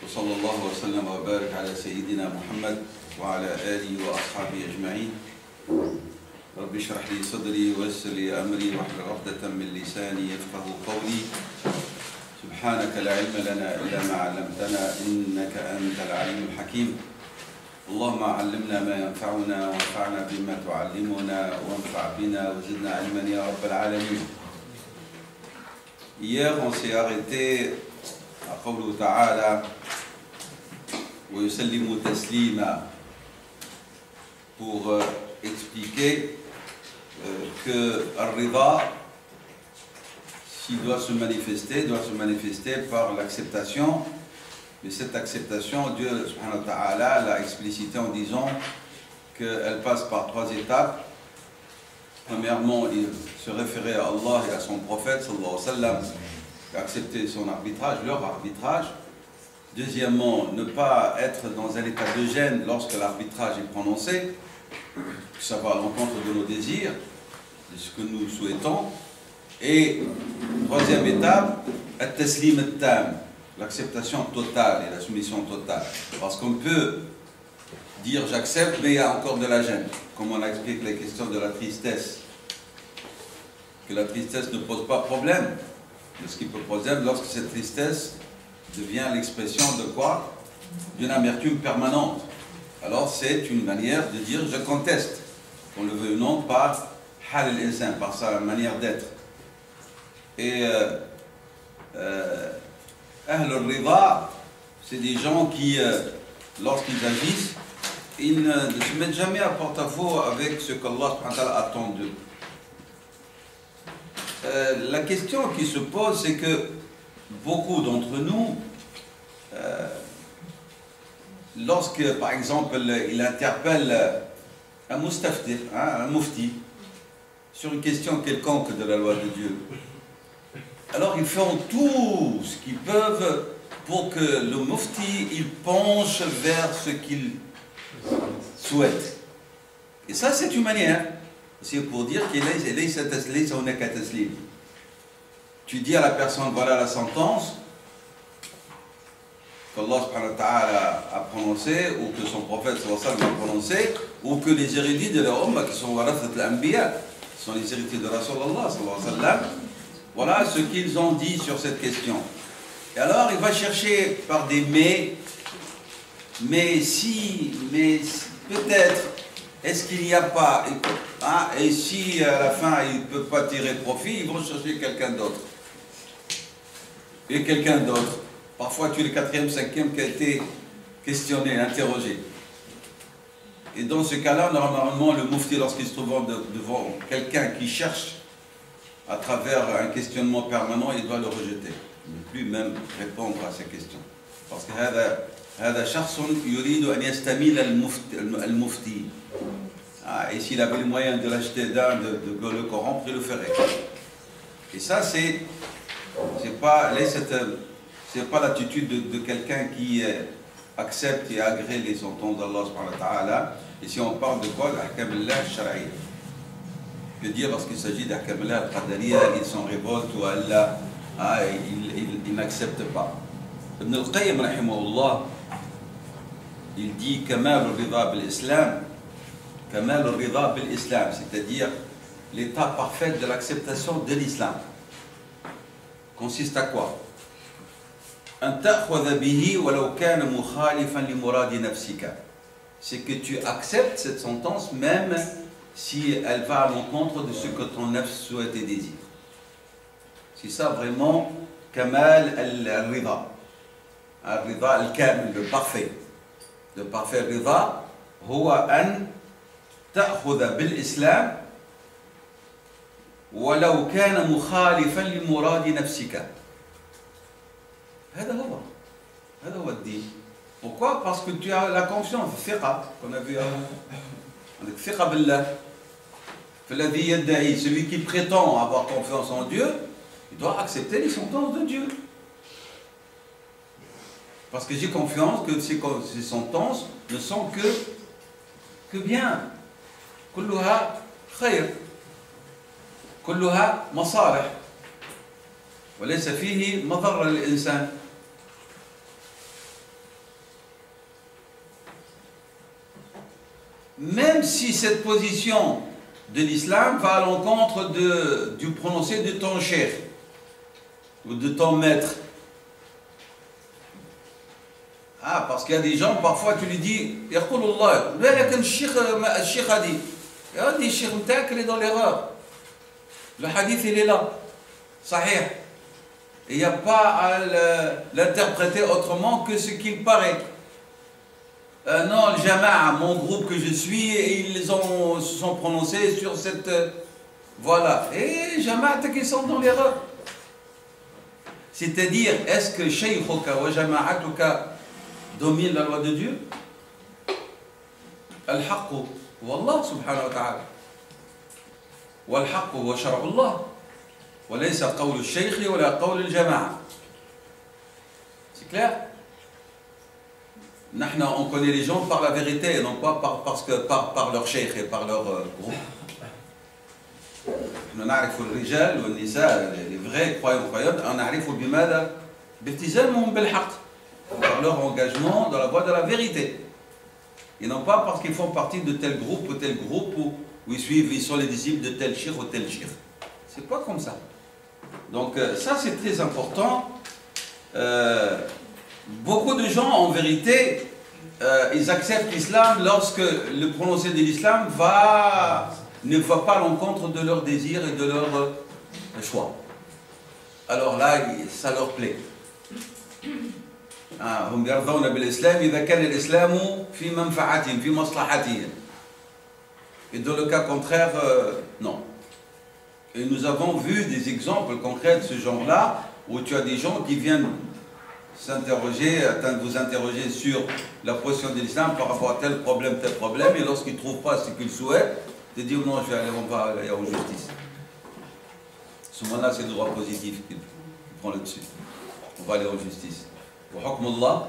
وصلى الله وسلم وبارك على سيدنا محمد وعلى آله وأصحابه أجمعين. رب اشرح لي صدري ويسر لي أمري واحلل عقدة من لساني يفقه قولي. سبحانك لا علم لنا إلا ما علمتنا إنك أنت العليم الحكيم. اللهم علمنا ما ينفعنا وانفعنا بما تعلمنا وانفع بنا وزدنا علما يا رب العالمين. Hier, on s'est arrêté à قوله تعالى ويسلم تسليما pour expliquer que Ar-Rida, s'il doit se manifester par l'acceptation. Mais cette acceptation, Dieu subhanahu wa ta'ala l'a explicité en disant qu'elle passe par trois étapes. Premièrement, il se référait à Allah et à son prophète, sallallahu alayhi wa sallam, accepter son arbitrage, leur arbitrage. Deuxièmement, ne pas être dans un état de gêne lorsque l'arbitrage est prononcé, que ça va à l'encontre de nos désirs, de ce que nous souhaitons. Et troisième étape, at-taslim at-tam, l'acceptation totale et la soumission totale. Parce qu'on peut dire j'accepte, mais il y a encore de la gêne. Comme on explique les questions de la tristesse. Que la tristesse ne pose pas problème. Mais ce qui peut poser lorsque cette tristesse devient l'expression de quoi? D'une amertume permanente. Alors c'est une manière de dire je conteste, qu'on le veut ou non, par hal al-insan, par sa manière d'être. Et Ahl al-Rida, c'est des gens qui, lorsqu'ils agissent, ils ne se mettent jamais à porte-à-faux avec ce qu'Allah attend d'eux. La question qui se pose, c'est que beaucoup d'entre nous, lorsque, par exemple, il interpelle un mustaftir, un mufti, sur une question quelconque de la loi de Dieu, alors ils font tout ce qu'ils peuvent pour que le mufti il penche vers ce qu'il souhaite. Et ça, c'est une manière. C'est pour dire qu'il tu dis à la personne, voilà la sentence qu'Allah subhanahu wa ta'ala a prononcée, ou que son prophète sallallahu alayhi wa sallam a prononcée, ou que les érudits de leur umma, qui sont warathat al-anbiya, qui sont les héritiers de Rasulallah sallallahu alayhi wa sallam, voilà ce qu'ils ont dit sur cette question. Et alors il va chercher par des mais si, peut-être, est-ce qu'il n'y a pas, hein, et si à la fin ils ne peuvent pas tirer profit, ils vont chercher quelqu'un d'autre. Et quelqu'un d'autre. Parfois tu es le quatrième, cinquième qui a été questionné, interrogé. Et dans ce cas-là, normalement, le mufti, lorsqu'il se trouve devant quelqu'un qui cherche à travers un questionnement permanent, il doit le rejeter. Il ne plus même répondre à ces questions. Parce que هذا شخص يريد أن يستميل المفتي. Et s'il avait les moyens de l'acheter de le corrompre, il le ferait. Et ça, c'est pas l'attitude de quelqu'un qui accepte et agrée les sentences d'Allah subhanahu wa ta'ala. Et si on parle de quoi? D'ahkam Allah al-shar'iyya. Que dire lorsqu'il s'agit d'ahkam Allah al-qadariya, ils s'en révoltent ou Allah, ils n'acceptent pas. Ibn al-Qayyim rahimahullah, il dit kamal al-rida bil-islam, kamal al-rida bil-islam, c'est-à-dire l'état parfait de l'acceptation de l'islam. Consiste à quoi? An ta'khudha bihi walau kana mukhalifan li muradi nafsika. C'est que tu acceptes cette sentence même si elle va à l'encontre de ce que ton nafs souhaite et désire. C'est ça vraiment kamal al-rida. Al-rida al-kamil, le parfait. Le parfait rida, huwa an ta'khudha bil-islam walau kana mukhalifan li muradi nafsika. هذا هو الدين. Pourquoi? Parce que tu as la confiance, fiqa, qu'on a vu avant. Fiqa billah. Celui qui prétend avoir confiance en Dieu, il doit accepter les sentences de Dieu. Parce que j'ai confiance que ces sentences ne sont que bien. كلها خير. كلها مصالح. وليس فيه مضرة للإنسان. même si cette position de l'islam va à l'encontre du prononcé de ton cheikh ou de ton maître. Ah, parce qu'il y a des gens, parfois tu lui dis, يقول الله, ولكن الشيخ a dit, le cheikh متاعك il est dans l'erreur. Le hadith il est là, sahih. Et il n'y a pas à l'interpréter autrement que ce qu'il paraît. Non, le Jama'a, mon groupe que je suis, ils se sont prononcés sur cette... voilà. Et Jama'a, qu'ils sont dans l'erreur. C'est-à-dire, est-ce que Shaykhuka wa Jama'atuka domine la loi de Dieu? Al-Haqqu wa Allah subhanahu wa ta'ala. Wal-Haqqu wa shar'u Allah. Wa laysa qawlu al-Shaykhi wa la qawlu al-Jama'a. C'est clair? On connaît les gens par la vérité et non pas par leur cheikh et par leur groupe. Nous connaissons les rijal ou les nisa, les vrais croyants, on connaît بماذا؟ بالتزامهم بالحق, par leur engagement dans la voie de la vérité. Et non pas parce qu'ils font partie de tel groupe où ils sont les disciples de tel cheikh ou tel cheikh. C'est pas comme ça. Donc ça c'est très important. Beaucoup de gens, en vérité, ils acceptent l'islam lorsque le prononcé de l'islam ne va pas à l'encontre de leurs désirs et de leurs choix. Alors là, ça leur plaît. هم يرضون بالإسلام إذا كان الإسلام في منفعتهم في مصلحتهم. Et dans le cas contraire, non. Et nous avons vu des exemples concrets de ce genre-là, où tu as des gens qui viennent s'interroger, vous interroger sur la position de l'islam par rapport à tel problème, et lorsqu'ils ne trouvent pas ce qu'ils souhaitent, ils disent non, on va aller en justice. Ce moment-là, c'est le droit positif qui prend le dessus. On va aller en justice. Pour Hukm Allah,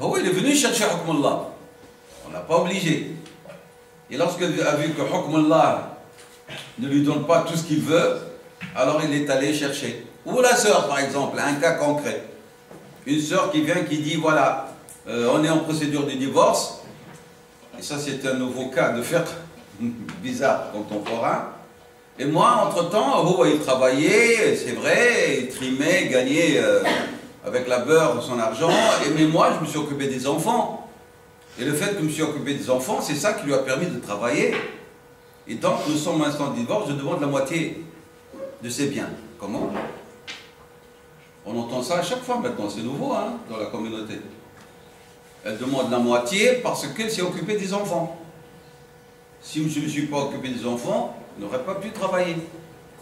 oh, il est venu chercher Hukm Allah. On n'a pas obligé. Et lorsqu'il a vu que Hukm Allah ne lui donne pas tout ce qu'il veut, alors il est allé chercher. Ou la sœur, par exemple, un cas concret. Une sœur qui vient, qui dit, voilà, on est en procédure de divorce, et ça c'est un nouveau cas de fiqh bizarre, contemporain, et moi, entre-temps, il travaillait, c'est vrai, il trimait, gagnait avec la beurre son argent, mais moi, je me suis occupé des enfants. Et le fait que je me suis occupé des enfants, c'est ça qui lui a permis de travailler. Et donc, nous sommes à l'instant de divorce, je demande la moitié de ses biens. Comment ? On entend ça à chaque fois maintenant, c'est nouveau hein, dans la communauté. Elle demande la moitié parce qu'elle s'est occupée des enfants. Si je ne me suis pas occupé des enfants, je n'aurais pas pu travailler,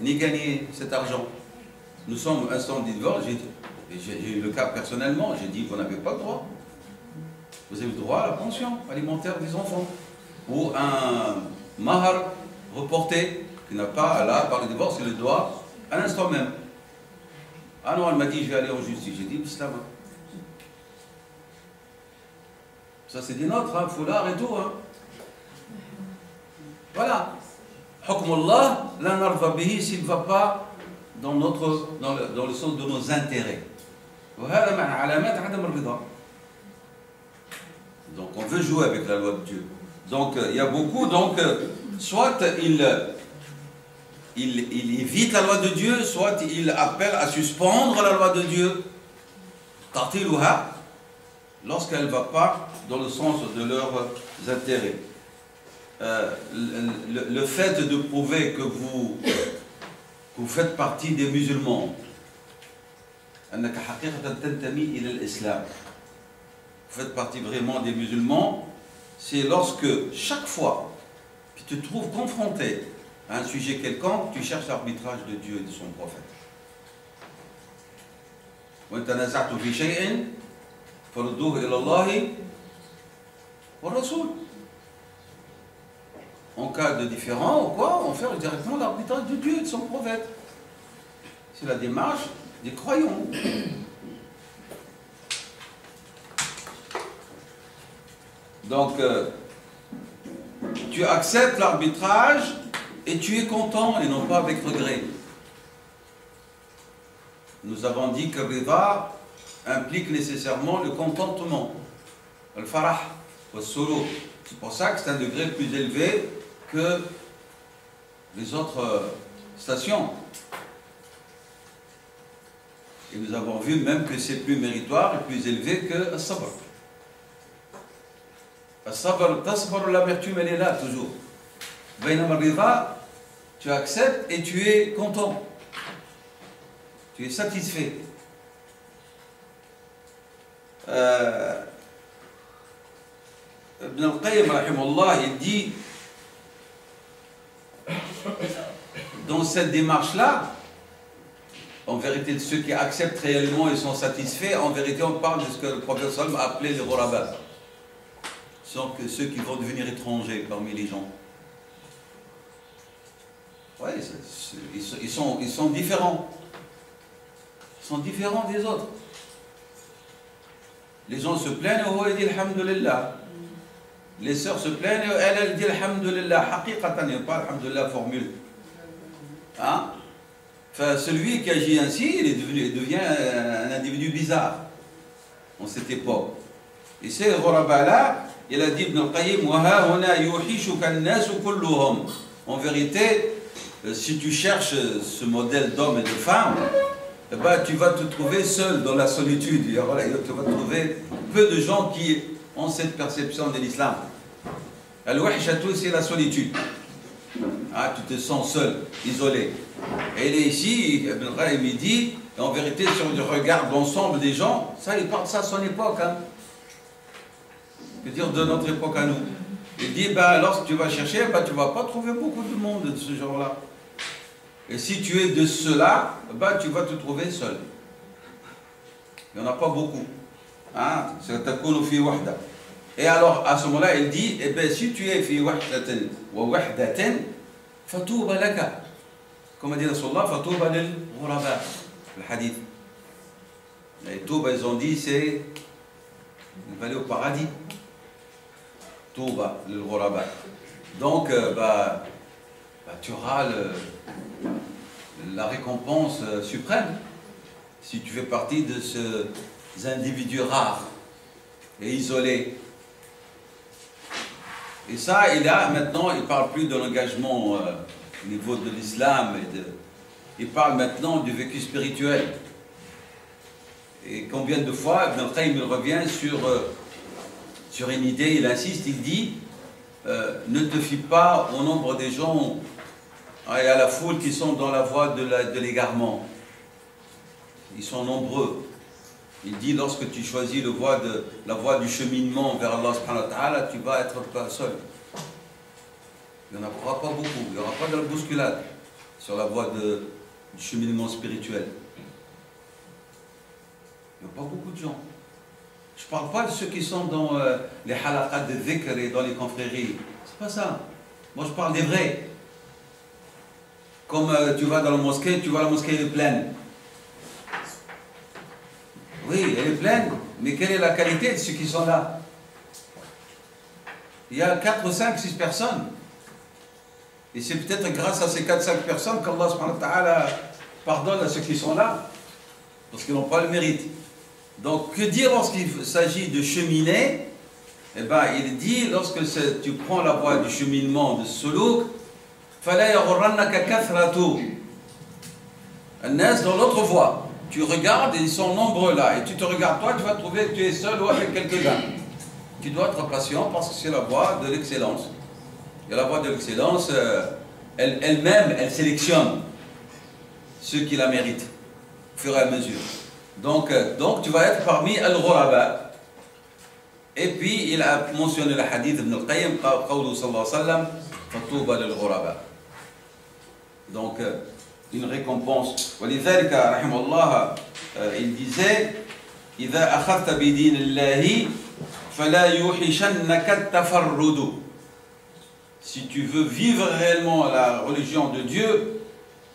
ni gagner cet argent. Nous sommes à l'instant de divorce, j'ai eu le cas personnellement, j'ai dit vous n'avez pas le droit. Vous avez le droit à la pension alimentaire des enfants. Ou un mahar reporté, qui n'a pas, là, par le divorce, il le doit à l'instant même. Ah non, elle m'a dit je vais aller en justice. J'ai dit l'islam. Ça c'est des nôtres, hein, foulard et tout. Hein. Voilà. Hukm Allah, la narva bihi, s'il ne va pas dans le sens de nos intérêts. Donc on veut jouer avec la loi de Dieu. Donc il y a beaucoup, donc soit il évite la loi de Dieu, soit il appelle à suspendre la loi de Dieu, lorsqu'elle ne va pas dans le sens de leurs intérêts. Le fait de prouver que vous faites partie des musulmans, vous faites partie vraiment des musulmans, c'est lorsque chaque fois que tu te trouves confronté à un sujet quelconque, tu cherches l'arbitrage de Dieu et de son prophète. En cas de différend ou quoi, on fait directement l'arbitrage de Dieu et de son prophète. C'est la démarche des croyants. Donc, tu acceptes l'arbitrage et tu es content et non pas avec regret. Nous avons dit que Rida implique nécessairement le contentement. Le farah, le surur, C'est pour ça que c'est un degré plus élevé que les autres stations. Et nous avons vu même que c'est plus méritoire et plus élevé que As-Sabr. As-Sabr, Tasbr, l'amertume, elle est là toujours. Bainama Rida, tu acceptes et tu es content. Tu es satisfait. Ibn al-Qayyim, rahimahullah, il dit, dans cette démarche-là, en vérité, de ceux qui acceptent réellement et sont satisfaits, en vérité, on parle de ce que le prophète sallam appelait les ghuraba. Ce sont que ceux qui vont devenir étrangers parmi les gens. Oui, ils sont différents. Ils sont différents des autres. Les gens se plaignent, oh, ils disent alhamdulillah. Les sœurs se plaignent, elles disent alhamdulillah. Haqiqatan, il n'y a pas alhamdulillah formule. Hein? Enfin, celui qui agit ainsi, il devient un individu bizarre en cette époque. Et ces ghuraba-là, il a dit Ibn al-Qayyim, en vérité, si tu cherches ce modèle d'homme et de femme, eh ben, tu vas te trouver seul dans la solitude. Tu vas trouver peu de gens qui ont cette perception de l'islam. Al-wahshatu, c'est la solitude. Ah, tu te sens seul, isolé. Et il est ici, Ibn al-Qayyim dit, en vérité, si on regarde l'ensemble des gens, ça, il parle de ça à son époque. Hein. Je veux dire, de notre époque à nous. Il dit, ben, lorsque tu vas chercher, ben, tu ne vas pas trouver beaucoup de monde de ce genre-là. Et si tu es de cela, ben, tu vas te trouver seul. Il n'y en a pas beaucoup. Hein? Et alors, à ce moment-là, il dit, eh ben, si tu es fi wahdatin wa wahdatin, fatouba laka. Comme a dit Rasulullah, fatouba lil ghuraba. Le hadith. Les touba, ils ont dit, c'est il va aller au paradis. Touba lil ghuraba. Donc, tu auras la récompense suprême si tu fais partie de ces individus rares et isolés. Et ça, maintenant, il ne parle plus de l'engagement au niveau de l'islam, il parle maintenant du vécu spirituel. Et combien de fois, Ibn al-Qayyim revient sur une idée, il insiste, il dit ne te fie pas au nombre des gens et à la foule qui sont dans la voie de l'égarement. Ils sont nombreux. Il dit, lorsque tu choisis la voie du cheminement vers Allah subhanahu wa ta'ala, tu vas être pas seul. Il n'y en aura pas beaucoup, il n'y aura pas de la bousculade sur la voie du cheminement spirituel. Il n'y a pas beaucoup de gens. Je ne parle pas de ceux qui sont dans les halaqat de dhikr et dans les confréries. C'est pas ça. Moi je parle des vrais. Comme tu vas dans la mosquée, tu vois la mosquée elle est pleine. Oui, elle est pleine, mais quelle est la qualité de ceux qui sont là? Il y a 4, 5, 6 personnes. Et c'est peut-être grâce à ces 4, 5 personnes qu'Allah subhanahu wa ta'ala pardonne à ceux qui sont là, parce qu'ils n'ont pas le mérite. Donc, que dire lorsqu'il s'agit de cheminer? Eh bien, il dit, lorsque tu prends la voie du cheminement de Suluk, fala yaghurrannaka kathratu an-nas, dans l'autre voie. Tu regardes et ils sont nombreux là. Et tu te regardes toi, tu vas trouver que tu es seul ou avec quelques-uns. Tu dois être patient parce que c'est la voie de l'excellence. Et la voie de l'excellence, elle-même, elle sélectionne ceux qui la méritent, au fur et à mesure. Donc tu vas être parmi al-ghuraba. Et puis, il a mentionné le hadith Ibn al-Qayyim, qawlu sallallahu alayhi wa sallam, fatouba lil-ghuraba. Donc, une récompense. ولذلك رحمه الله il disait إذا أخذت بدين الله فلا يوحشنك التفرد. Si tu veux vivre réellement la religion de Dieu,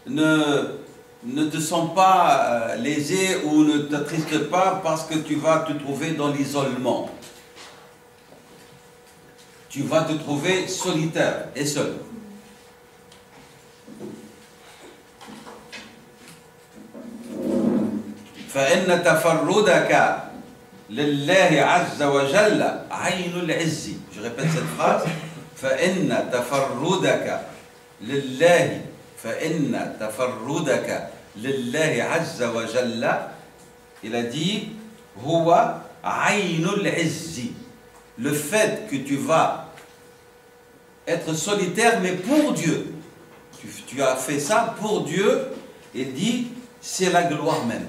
ne te sens pas lésé ou ne t'attriste pas parce que tu vas te trouver dans l'isolement. Tu vas te trouver solitaire et seul. فإن تفردك لله عز وجل عين العز. Je répète cette phrase. فَإِنَّ تَفَرُّدَكَ لِلَّهِ فَإِنَّ تَفَرُّدَكَ لِلَّهِ عَزَّ وَجَلَّ. Il a dit هُوَ عَيْنُ الْعِزِّ. Le fait que tu vas être solitaire, mais pour Dieu. Tu as fait ça pour Dieu. Il dit, c'est la gloire même.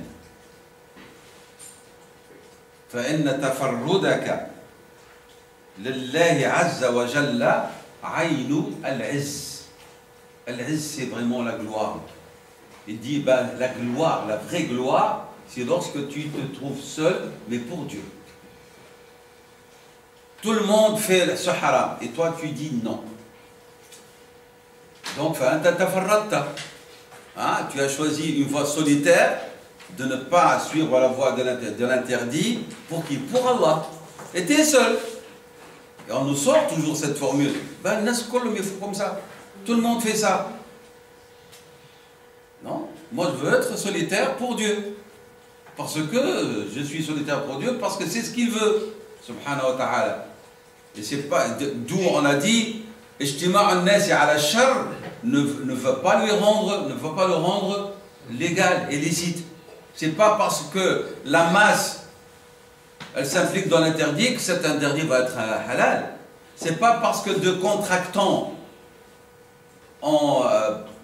فَإِنَّ تَفَرُّدَكَ لِلَّهِ عَزَّ وَجَلَّ عَيْنُ الْعِزِّ. Al-Izz, c'est vraiment la gloire. Il dit, ben, la gloire, la vraie gloire, c'est lorsque tu te trouves seul, mais pour Dieu. Tout le monde fait ce haram, et toi tu dis non. Donc, tu as choisi une voie solitaire de ne pas suivre la voie de l'interdit pour qui? Pour Allah. Et tu es seul. Et on nous sort toujours cette formule. Ben, il faut comme ça. Tout le monde fait ça. Non, moi je veux être solitaire pour Dieu. Parce que je suis solitaire pour Dieu, parce que c'est ce qu'il veut. Subhanahu wa ta'ala. Et c'est pas d'où on a dit ne veut pas le rendre légal et licite. C'est pas parce que la masse elle s'implique dans l'interdit que cet interdit va être halal. C'est pas parce que deux contractants ont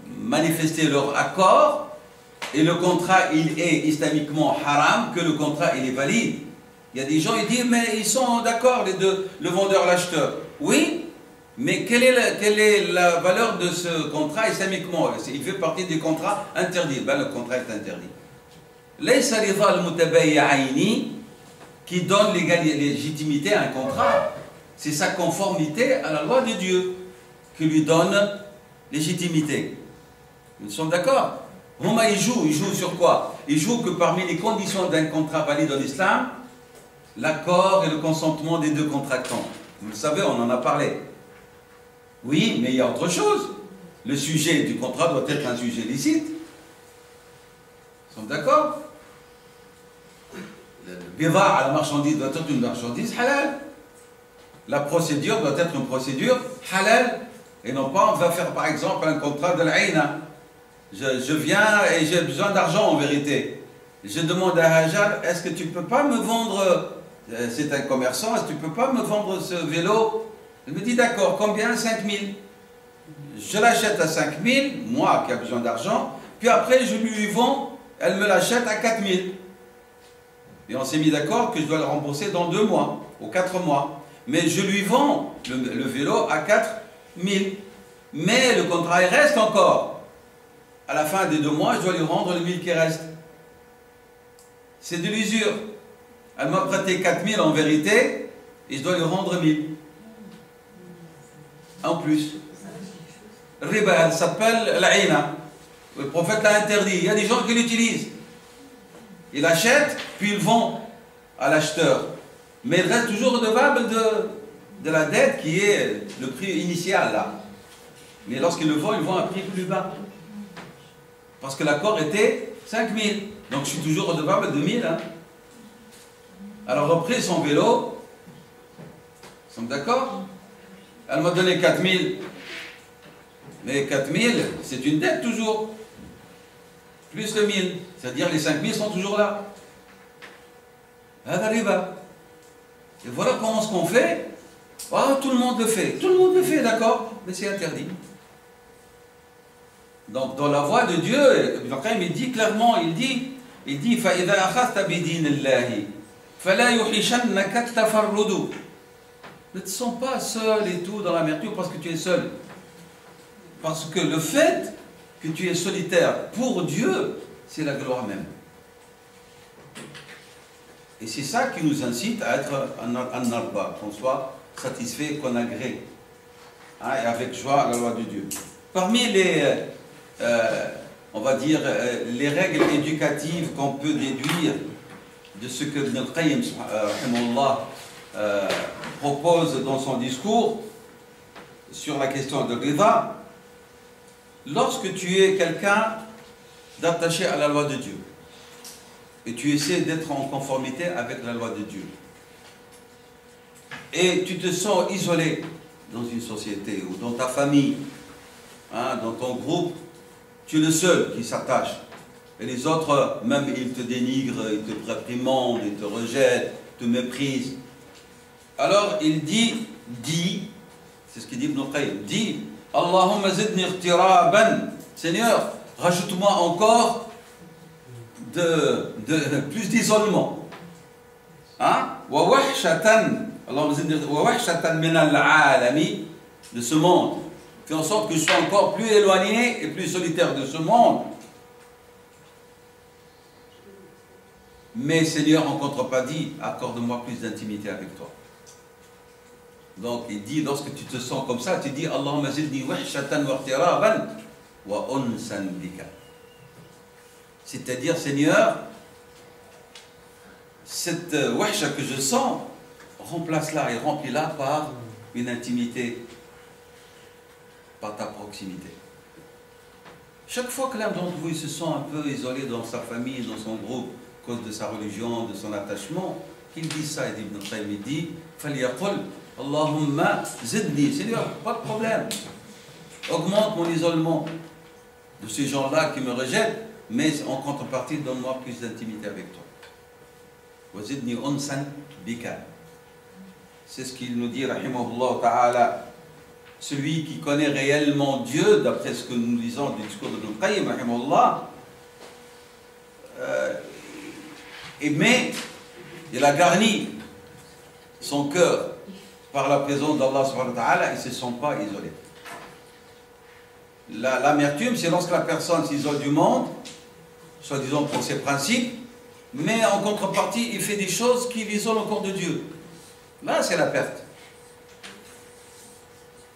manifesté leur accord et le contrat il est islamiquement haram que le contrat il est valide. Il y a des gens qui disent mais ils sont d'accord les deux, le vendeur et l'acheteur. Oui, mais quelle est la valeur de ce contrat islamiquement? Il fait partie des contrats interdits. Ben, le contrat est interdit. Laysa ridha al-mutabayyi'ayni qui donne légitimité à un contrat. C'est sa conformité à la loi de Dieu qui lui donne légitimité. Nous sommes d'accord? Huma, il joue sur quoi? Il joue que parmi les conditions d'un contrat valide en islam, l'accord et le consentement des deux contractants. Vous le savez, on en a parlé. Oui, mais il y a autre chose. Le sujet du contrat doit être un sujet licite. Nous sommes d'accord? Le bida à la marchandise doit être une marchandise halal. La procédure doit être une procédure halal. Et non pas, on va faire par exemple un contrat de l'Aïna. Je viens et j'ai besoin d'argent en vérité. Je demande à Hajar, est-ce que tu ne peux pas me vendre, c'est un commerçant, est-ce que tu ne peux pas me vendre ce vélo? Elle me dit d'accord, combien? 5 000. Je l'achète à 5 000, moi qui ai besoin d'argent, puis après je lui vends, elle me l'achète à 4 000. Et on s'est mis d'accord que je dois le rembourser dans 2 mois, ou 4 mois. Mais je lui vends le vélo à 4 000. Mais le contrat il reste encore. À la fin des 2 mois, je dois lui rendre le 1000 qui reste. C'est de l'usure. Elle m'a prêté 4 000 en vérité, et je dois lui rendre 1000. En plus. Riba, elle s'appelle l'Aïna. Le prophète l'a interdit. Il y a des gens qui l'utilisent. Il achète, puis il vend à l'acheteur. Mais il reste toujours redevable de la dette qui est le prix initial là. Mais lorsqu'il le vend, il vend à un prix plus bas. Parce que l'accord était 5 000. Donc je suis toujours redevable de 1000. Hein. Alors repris son vélo. Nous sommes d'accord? Elle m'a donné 4 000. Mais 4 000, c'est une dette toujours. Plus le 1000. C'est-à-dire les 5 000 sont toujours là. Et voilà comment ce qu'on fait. Ah, tout le monde le fait. Tout le monde le fait, d'accord? Mais c'est interdit. Donc, dans la voie de Dieu, il dit clairement, il dit, فَإِذَا أَخَذْتَ بِدِينِ اللَّهِ فَلَا يُحِشَنَّكَ التَّفَرُّدُ. Ne te sens pas seul et tout dans l'amertume parce que tu es seul. Parce que le fait que tu es solitaire pour Dieu, c'est la gloire même. Et c'est ça qui nous incite à être en arba, qu'on soit satisfait, qu'on agrée, hein, et avec joie à la loi de Dieu. Parmi les, on va dire, les règles éducatives qu'on peut déduire de ce que Ibn al-Qayyim propose dans son discours sur la question de Rida, lorsque tu es quelqu'un d'attaché à la loi de Dieu, et tu essaies d'être en conformité avec la loi de Dieu, et tu te sens isolé dans une société ou dans ta famille, hein, dans ton groupe, tu es le seul qui s'attache. Et les autres, même ils te dénigrent, ils te réprimandent, ils te rejettent, te méprisent. Alors il dit, c'est ce qu'il dit Ibn Qayyim, dit, Allahumma zidni iqtiraban, Seigneur, rajoute-moi encore plus d'isolement. Hein? Wa wahshatan, Allahumma zidni wa wahshatan min al-alami, de ce monde. Fais en sorte que je sois encore plus éloigné et plus solitaire de ce monde. Mais Seigneur, en contrepartie, accorde-moi plus d'intimité avec toi. Donc il dit, lorsque tu te sens comme ça, tu dis Allahumma zidni wahshatan wa iqtiraban wa unsan bika. C'est-à-dire, Seigneur, cette wahsha que je sens, remplace-la et remplis-la par une intimité, par ta proximité. Chaque fois que l'un d'entre vous se sent un peu isolé dans sa famille, dans son groupe, à cause de sa religion, de son attachement, qu'il dit ça, il dit Ibn Qayyim, il dit Faliyaqul Allahumma zidni, Seigneur, pas de problème, augmente mon isolement de ces gens-là qui me rejettent, mais en contrepartie, donne-moi plus d'intimité avec toi. Wa zidni unsan bika. C'est ce qu'il nous dit, rahimahullah ta'ala. Celui qui connaît réellement Dieu, d'après ce que nous lisons du discours de Ibn Qayyim, rahimahullah, mais il a garni son cœur par la présence d'Allah subhanahu wa ta'ala, il ne se sent pas isolé. L'amertume, c'est lorsque la personne s'isole du monde, soi-disant pour ses principes, mais en contrepartie, il fait des choses qui l'isolent encore de Dieu. Là, c'est la perte.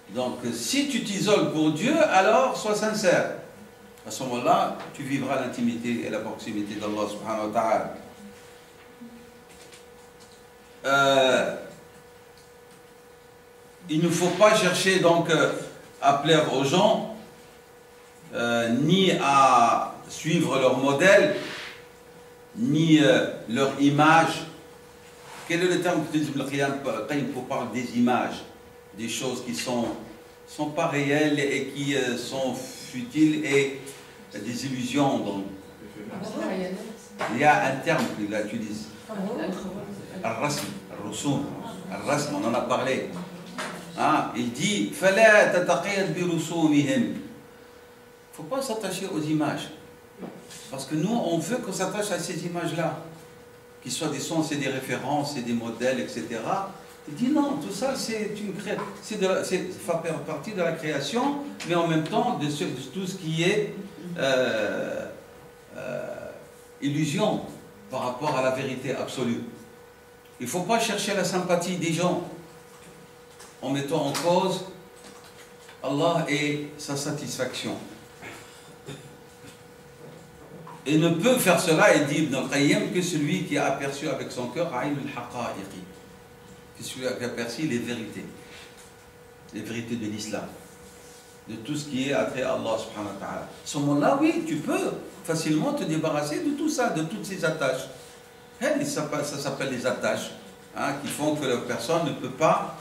Donc, si tu t'isoles pour Dieu, alors sois sincère. À ce moment-là, tu vivras l'intimité et la proximité d'Allah subhanahu wa ta'ala. Il ne faut pas chercher donc à plaire aux gens, ni à suivre leur modèle, ni leur image. Quel est le terme que utilise Ibn Qayyim pour parler des images, des choses qui sont pas réelles et qui sont futiles et des illusions. Donc. Il y a un terme qu'il utilise. Al-Rasm, Al-Rusum, Al-Rasm, on en a parlé. Hein? Il dit فَلَا تَتَقِيَدْ بِرُسُومِهِمْ. Il ne faut pas s'attacher aux images. Parce que nous, on veut qu'on s'attache à ces images-là. Qu'ils soient des sons, c'est des références, c'est des modèles, etc. Il dit non, tout ça, c'est ça fait partie de la création, mais en même temps de tout ce qui est illusion par rapport à la vérité absolue. Il ne faut pas chercher la sympathie des gens en mettant en cause Allah et sa satisfaction. Et ne peut faire cela, il dit Ibn Qayyim, que celui qui a aperçu avec son cœur Ayn al-Haqa'iqi, que celui qui a aperçu les vérités de l'islam, de tout ce qui est attrait à Allah subhanahu wa ta'ala. À ce moment-là, oui, tu peux facilement te débarrasser de tout ça, de toutes ces attaches. Ça s'appelle les attaches, hein, qui font que la personne ne peut pas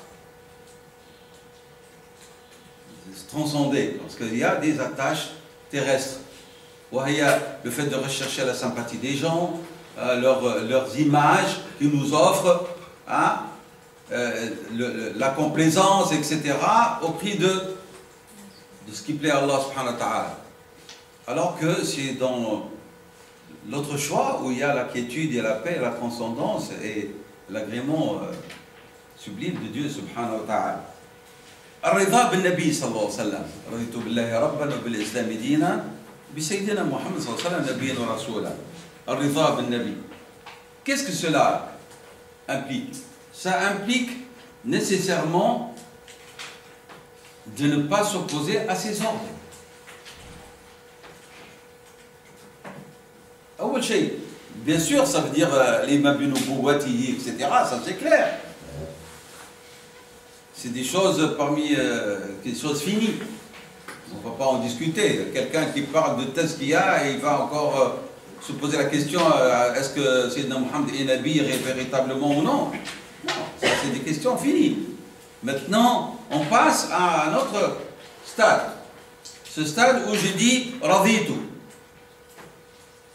se transcender, parce qu'il y a des attaches terrestres. Il y a le fait de rechercher la sympathie des gens, leurs images qu'ils nous offrent, hein, la complaisance, etc., au prix de ce qui plaît à Allah subhanahu wa ta'ala. Alors que c'est dans l'autre choix où il y a la quiétude et la paix, la transcendance et l'agrément sublime de Dieu subhanahu wa ta'ala. الرضا بالنبي صلى الله عليه وسلم رضيت بالله ربا وبالإسلام دينا بسيدنا محمد صلى الله عليه وسلم نبيا ورسولا. الرضا بالنبي. Qu'est-ce que cela implique? Ça implique nécessairement de ne pas s'opposer à ses ordres. أول شيء, bien sûr, ça veut dire l'imam bin Nubuwwatihi, etc. Ça c'est clair. C'est des choses parmi des choses finies. On ne va pas en discuter. Quelqu'un qui parle de tazkiya et il va encore se poser la question est-ce que Sayyidina Muhammad est Nabi véritablement ou non? Non, ça c'est des questions finies. Maintenant, on passe à un autre stade. Ce stade où je dis raditu.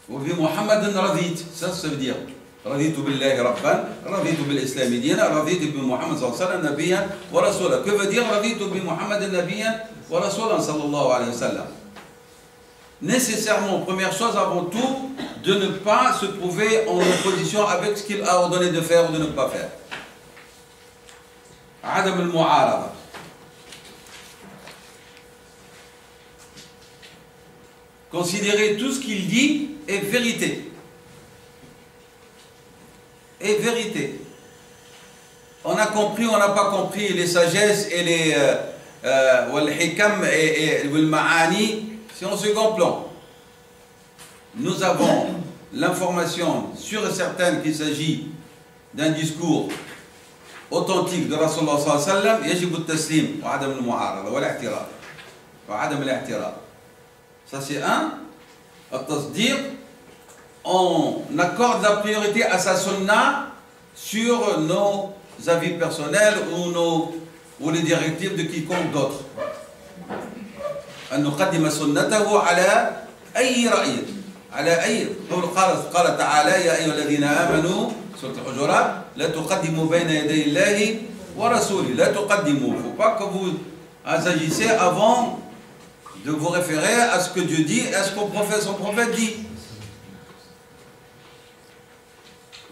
Ou bien Muhammadan radit. Ça veut dire raditu billahi rabban, raditu bil islami dina, raditu bi Muhammad sallallahu alayhi wa sallam nabiyyan wa rasulan. Que veut dire raditu bi Muhammadan nabiyyan wa rasulan sallallahu alayhi wa sallam? Nécessairement, première chose avant tout, de ne pas se trouver en opposition avec ce qu'il a ordonné de faire ou de ne pas faire. Adam al-mu'arada. Considérer tout ce qu'il dit est vérité. Est vérité. On a compris, on n'a pas compris les sagesses et les hikam et les ma'ani. C'est en second plan. Nous avons l'information sûre et certaine qu'il s'agit d'un discours authentique de Rasulullah sallallahu alayhi wa sallam. Yajib al-taslim wa adam al-mu'arada wa al-i'tirad wa adam al-i'tirad. Ça c'est un. Al-tasdir, on accorde la priorité à sa sunna sur nos avis personnels ou les directives de quiconque d'autre. أن نقدم سنته على أي رأي على أي قال تعالى يا أيها الذين آمنوا سورة الحجرات لا تقدموا بين يدي الله ورسوله لا تقدموا. Il ne faut pas que vous agissez avant de vous référer à ce que Dieu dit et à ce que son prophète dit.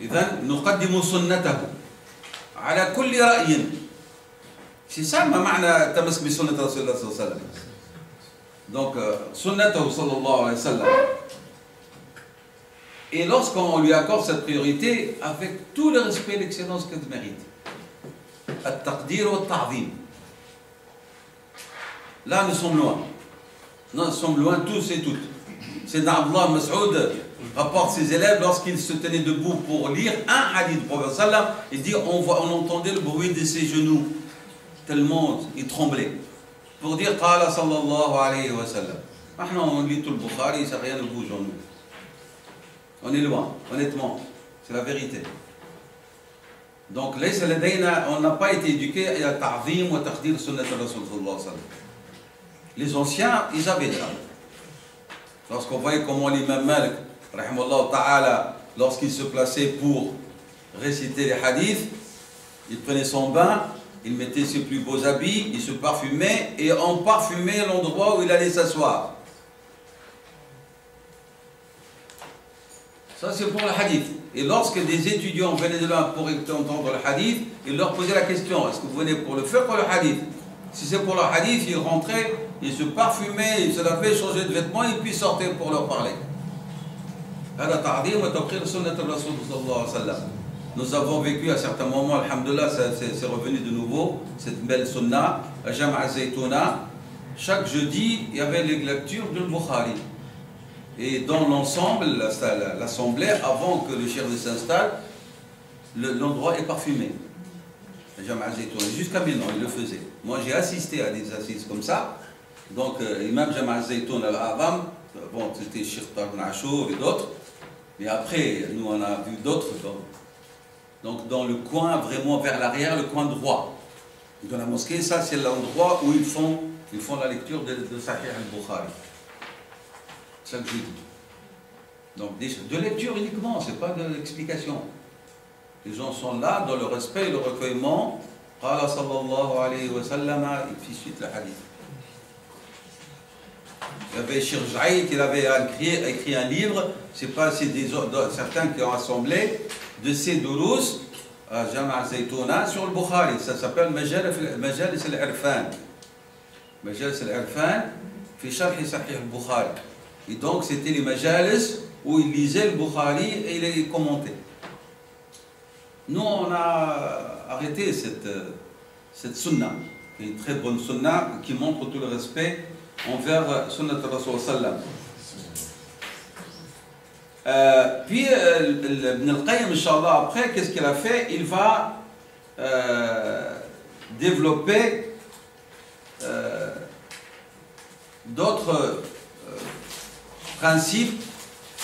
إذن نقدم سنته على كل رأي. C'est ça ma معنى تمسك بسنة رسول الله صلى الله عليه وسلم. Donc, sunnatahu sallallahu alayhi wa sallam. Et lorsqu'on lui accorde cette priorité, avec tout le respect et l'excellence qu'elle mérite, at-taqdir wa at-ta'zim. Là, nous sommes loin. Nous sommes loin tous et toutes. C'est Abdullah Mas'ud rapporte ses élèves lorsqu'ils se tenaient debout pour lire un hadith du prophète sallam, il dit on entendait le bruit de ses genoux, tellement il tremblait. Pour dire Qala sallallahu alayhi wa sallam. Maintenant, on lit tout le Bukhari, ça rien ne bouge en nous. On est loin, honnêtement. C'est la vérité. Donc, on n'a pas été éduqués à ta'zim wa taqdir sunnat Rasul sallallahu alayhi wa sallam. Les anciens, ils avaient ça. Lorsqu'on voyait comment l'imam Malik, rahimallahu ta'ala, lorsqu'il se plaçait pour réciter les hadiths, il prenait son bain, il mettait ses plus beaux habits, il se parfumait et on parfumait l'endroit où il allait s'asseoir. Ça c'est pour le hadith. Et lorsque des étudiants venaient de là pour entendre le hadith, il leur posait la question, est-ce que vous venez pour le fiqh ou le hadith? Si c'est pour le hadith, ils rentraient, ils se parfumaient, ils se lavaient, changeaient de vêtements et puis sortaient pour leur parler. Nous avons vécu à certains moments, alhamdoulilah, c'est revenu de nouveau, cette belle sunna, à Jama'a Zaytouna. Chaque jeudi, il y avait les lectures du Bukhari. Et dans l'ensemble, l'assemblée, avant que le chef s'installe, l'endroit est parfumé. Jama'a Zaytouna. Jusqu'à maintenant, il le faisait. Moi, j'ai assisté à des assises comme ça. Donc, Imam Jama'a Zaytouna al-Azam, bon, c'était Cheikh Ibn Achour et d'autres. Mais après, nous, on a vu d'autres. Donc dans le coin, vraiment vers l'arrière, le coin droit de la mosquée, ça c'est l'endroit où ils font la lecture de Sahih al-Bukhari. Chaque jeudi. Donc de lecture uniquement, c'est pas de l'explication. Les gens sont là dans le respect et le recueillement. Qala sallallahu alayhi wa sallam, et puis suite le hadith. Il y avait Cheikh Jaïd, il avait écrit un livre, c'est certains qui ont assemblé de ces durous à Jama'a Zaytouna sur le Bukhari. Ça s'appelle Majalis al-Irfan. Majalis al-Irfan fi sharh Sahih al-Bukhari. Et donc c'était les majalis où il lisait le Bukhari et il les commentait. Nous on a arrêté cette sunna, une très bonne sunna qui montre tout le respect envers sunnat Rasul sallam. Puis Ibn al-Qayyim, Inch'Allah, après, qu'est-ce qu'il a fait? Il va développer d'autres principes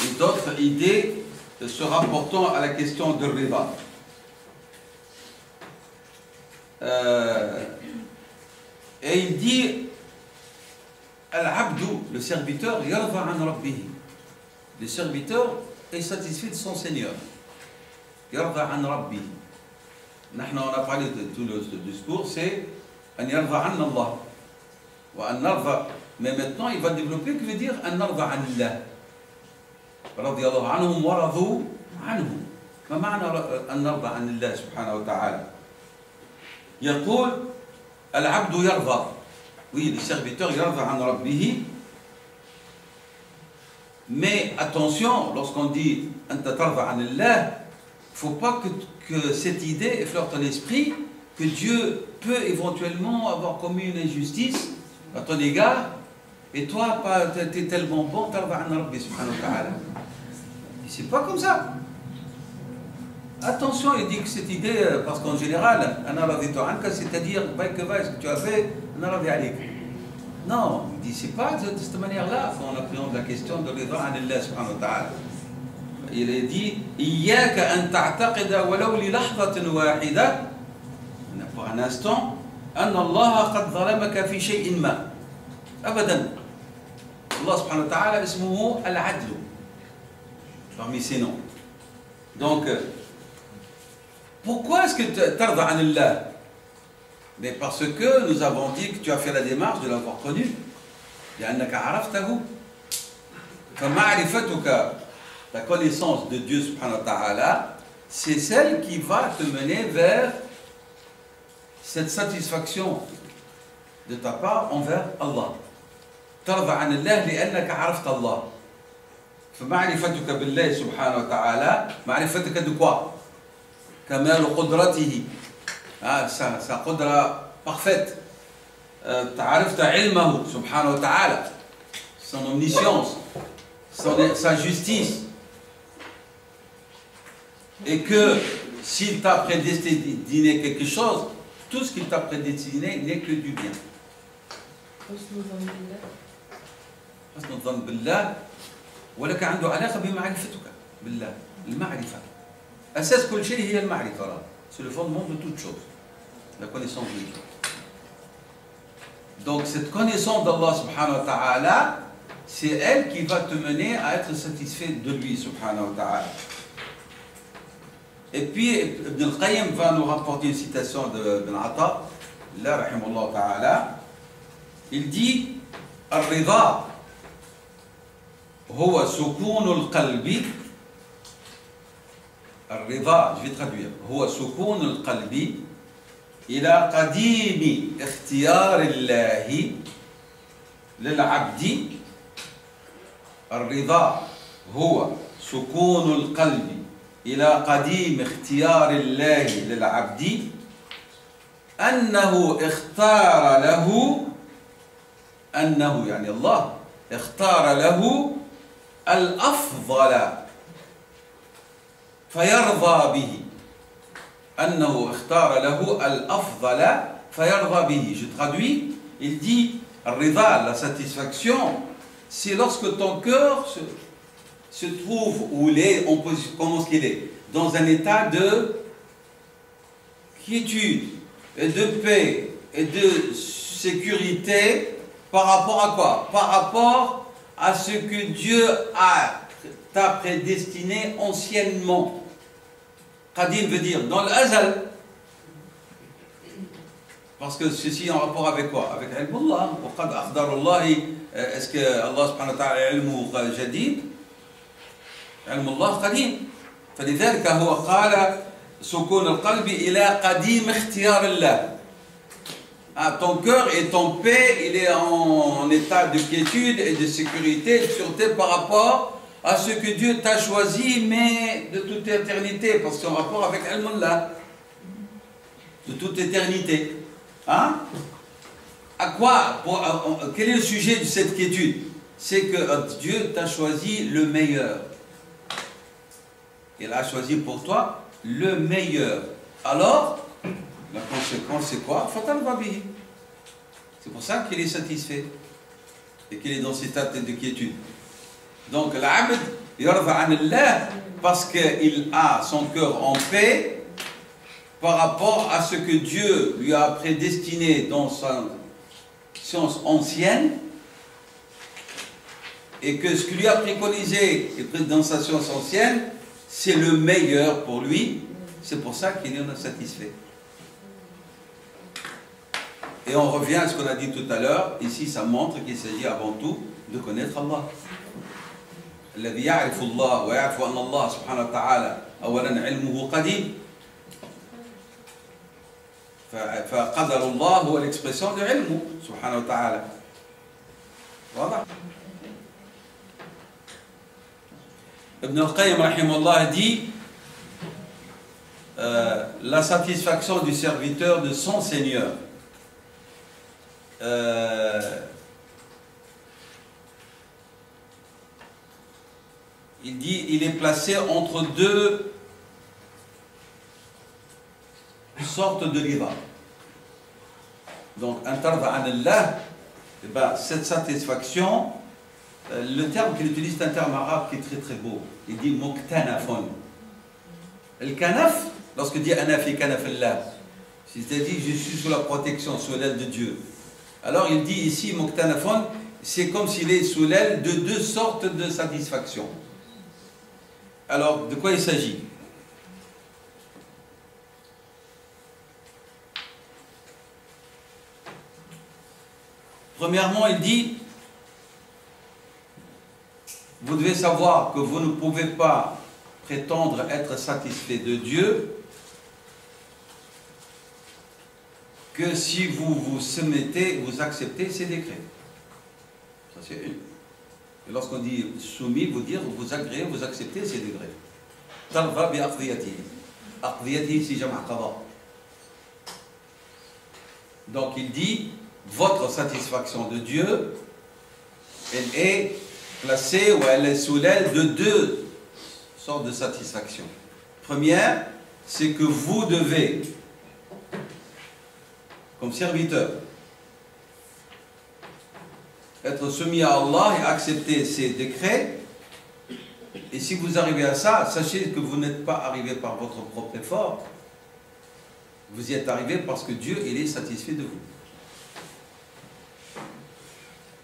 et d'autres idées se rapportant à la question de riba. et il dit Al-Abdu, le serviteur, yarda an rabbihi. Le serviteur est satisfait de son Seigneur. Yarda an rabbihi. On a parlé de tout le discours, c'est An yarda an Allah. Wa an narda. Mais maintenant, il va développer que veut dire An narda an Allah. Radiyallahu anhum wa radu anhum. ما معنى أن نرضى عن الله سبحانه وتعالى؟ يقول العبد يرضى. Oui, le serviteur يرضى عن ربه. Mais attention, lorsqu'on dit أنت ترضى عن الله, il ne faut pas que cette idée effleure ton esprit que Dieu peut éventuellement avoir commis une injustice à ton égard et toi, tu es tellement bon, ترضى عن ربي سبحانه وتعالى. C'est pas comme ça. Attention, il dit que cette idée, parce qu'en général, c'est-à-dire, ce que tu as fait, non, il dit, c'est pas de cette manière-là qu'on appréhende la question de l'Idha an Allah subhanahu wa ta'ala. Il a dit, إِيَّاكَ أَن تَعْتَقِدَ وَلَوْ لِلَحْظَةٍ وَاحِدَةٍ, pour un instant, أَنَّ اللَّهَ قَدْ ظَلَمَكَ فِي شَيْءٍ مَا. أبدا. Allah subhanahu wa ta'ala, ismuhu al-adl. Parmi ses noms. Donc, pourquoi est-ce que tu tarda an Allah? Mais parce que nous avons dit que tu as fait la démarche de l'avoir connu. لأنك عرفته. فمعرفتك, ta connaissance de Dieu subhanahu wa ta'ala, c'est celle qui va te mener vers cette satisfaction de ta part envers Allah. ترضى عن الله لأنك عرفت الله. فمعرفتك بالله سبحانه وتعالى معرفتك de quoi? كمال قدرته, sa قدرة parfaite. عرفت علمه سبحانه وتعالى, son omniscience, sa justice, et que s'il t'a prédestiné quelque chose, tout ce qu'il t'a prédestiné n'est que du bien. حسن الظن بالله ولك عنده علاقة بمعرفتك بالله. المعرفة أساس كل شيء هي المعرفة. C'est le fondement de toute chose, la connaissance de Dieu. Donc cette connaissance d'Allah subhanahu wa ta'ala, c'est elle qui va te mener à être satisfait de lui subhanahu wa ta'ala. Et puis Ibn al-Qayyim va nous rapporter une citation de Ibn Atta, là, rahimahullah ta'ala. Il dit الرضا هو سكون القلب. الرضا, je vais traduire, هو سكون القلب إلى قديم اختيار الله للعبد. الرضا هو سكون القلب إلى قديم اختيار الله للعبد أنه اختار له, أنه يعني الله اختار له الأفضل فيرضى به. أنه اختار له الأفضل فيرضى به. Je traduis, il dit الرضا, la satisfaction, c'est lorsque ton cœur se trouve où il est, comment est-ce qu'il est, dans un état de quiétude et de paix et de sécurité. Par rapport à quoi? Par rapport à ce que Dieu t'a prédestiné anciennement. Qadim veut dire dans l'azal. Parce que ceci en rapport avec quoi? Avec ilmullah. وقد أخضر الله. Est-ce que Allah subhanahu wa ta'ala ilmu jadid? ilmullah qadim. فلذلك هو قال سكون القلب إلى قديم اختيار الله. Ton cœur est en paix, il est en état de quiétude et de sécurité, de sûreté par rapport à ce que Dieu t'a choisi, mais de toute éternité, parce que c'est en rapport avec Al-Mullah, de toute éternité. Hein? À quoi? Quel est le sujet de cette quiétude? C'est que Dieu t'a choisi le meilleur. Il a choisi pour toi le meilleur. Alors, la conséquence, c'est quoi? Fatal Babi. C'est pour ça qu'il est satisfait et qu'il est dans cet état de quiétude. Donc, l'abd yarda an Allah parce qu'il a son cœur en paix par rapport à ce que Dieu lui a prédestiné dans sa science ancienne, et que ce qu'il lui a préconisé dans sa science ancienne, c'est le meilleur pour lui. C'est pour ça qu'il en est satisfait. Et on revient à ce qu'on a dit tout à l'heure. Ici, ça montre qu'il s'agit avant tout de connaître Allah. الذي يعرف الله ويعرف أن الله سبحانه وتعالى أولا علمه قديم. فقدر الله هو l'expression de علمه سبحانه وتعالى. واضح؟ Ibn al-Qayyim rahimahullah dit la satisfaction du serviteur de son Seigneur. Il dit il est placé entre deux sortes de riba. Donc, tarda an Allah, cette satisfaction, le terme qu'il utilise est un terme arabe qui est très très beau. Il dit muktanafun. Le kanaf, lorsque dit anafi kanaf Allah, c'est-à-dire je suis sous la protection, sous l'aile de Dieu. Alors il dit ici muktanafun, c'est comme s'il est sous l'aile de deux sortes de satisfaction. Alors, de quoi il s'agit? Premièrement, il dit, vous devez savoir que vous ne pouvez pas prétendre être satisfait de Dieu que si vous vous soumettez, vous acceptez ses décrets. Ça c'est une. Et lorsqu'on dit soumis, vous dire vous agréez, vous acceptez ces degrés. Tarva bi aqdiyatihi. Aqdiyatihi si jama' qada. Donc il dit votre satisfaction de Dieu, elle est placée ou elle est sous l'aile de deux sortes de satisfaction. Première, c'est que vous devez, comme serviteur, être soumis à Allah et accepter ses décrets. Et si vous arrivez à ça, sachez que vous n'êtes pas arrivé par votre propre effort. Vous y êtes arrivé parce que Dieu, il est satisfait de vous.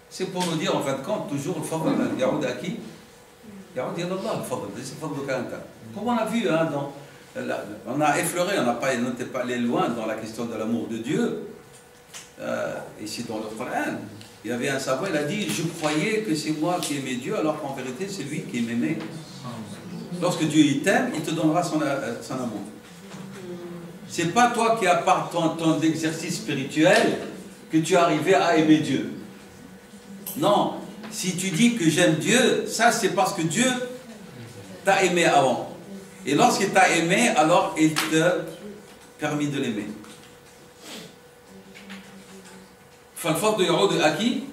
C'est pour nous dire, en fin de compte, toujours le fadl, yaoud à qui? Yaoud yadallah, le fadl, c'est le fadl kanta. Comme on a vu, hein, on a effleuré, on n'était pas allé loin dans la question de l'amour de Dieu. Ici dans le Coran, il y avait un savant, il a dit, je croyais que c'est moi qui aimais Dieu, alors qu'en vérité c'est lui qui m'aimait. Lorsque Dieu il t'aime, il te donnera son amour. C'est pas toi qui as par ton exercice spirituel que tu es arrivé à aimer Dieu. Non, si tu dis que j'aime Dieu, ça c'est parce que Dieu t'a aimé avant. Et lorsqu'il t'a aimé, alors il te permis de l'aimer. Falfort de Yaoud à qui?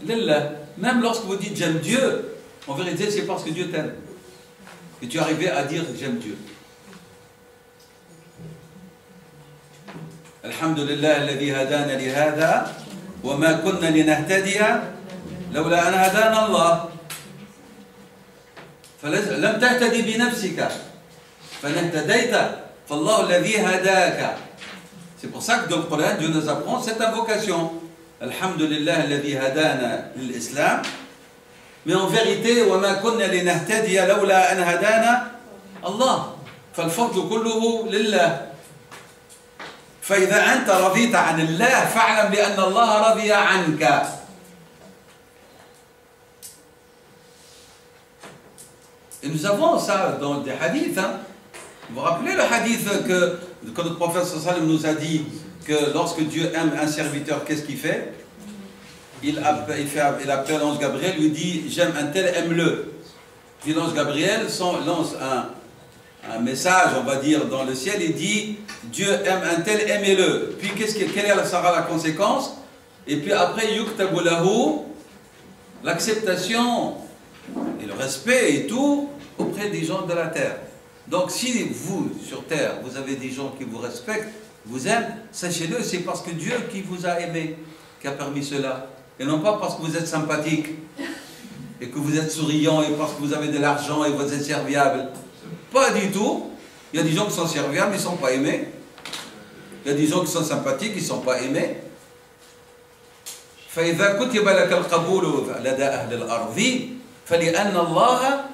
Lillah. Même lorsque vous dites j'aime Dieu, en vérité c'est parce que Dieu t'aime. Et tu es arrivé à dire j'aime Dieu. Alhamdulillah alladhi hadana li hada wa ma kunna linahtadiya lawla an hadana Allah. فلم تهتدي بنفسك فنهتديت فالله الذي هداك. C'est pour ça que dans le Coran, Dieu nous apprend cette invocation. Alhamdulillah alladhi hadana l'islam. Mais en vérité, وَمَا كُنَّا لِنَهْتَدِيَ لَوْلَا أَنْ هَدَانَا Allah. فالفضل كله لله. فإذا أنت رضيت عن الله فاعلم بأن الله رضي عنك. Et nous avons ça dans des hadiths. Hein. Vous vous rappelez le hadith que notre prophète sallam nous a dit que lorsque Dieu aime un serviteur, qu'est-ce qu'il fait? Il appelle l'ange Gabriel, lui dit j'aime un tel, aime-le. Puis l'ange Gabriel lance un message, on va dire, dans le ciel, il dit Dieu aime un tel, aimez-le. Puis quelle sera la conséquence? Et puis après, yuktabu lahu, l'acceptation et le respect et tout auprès des gens de la terre. Donc si vous, sur terre, vous avez des gens qui vous respectent, vous aiment, sachez-le, c'est parce que Dieu qui vous a aimé, qui a permis cela. Et non pas parce que vous êtes sympathique, et que vous êtes souriant, et parce que vous avez de l'argent, et vous êtes serviable. Pas du tout. Il y a des gens qui sont serviables, ils ne sont pas aimés. Il y a des gens qui sont sympathiques, ils ne sont pas aimés. فإذا كتب لك القبول لدى أهل الأرض فلأن الله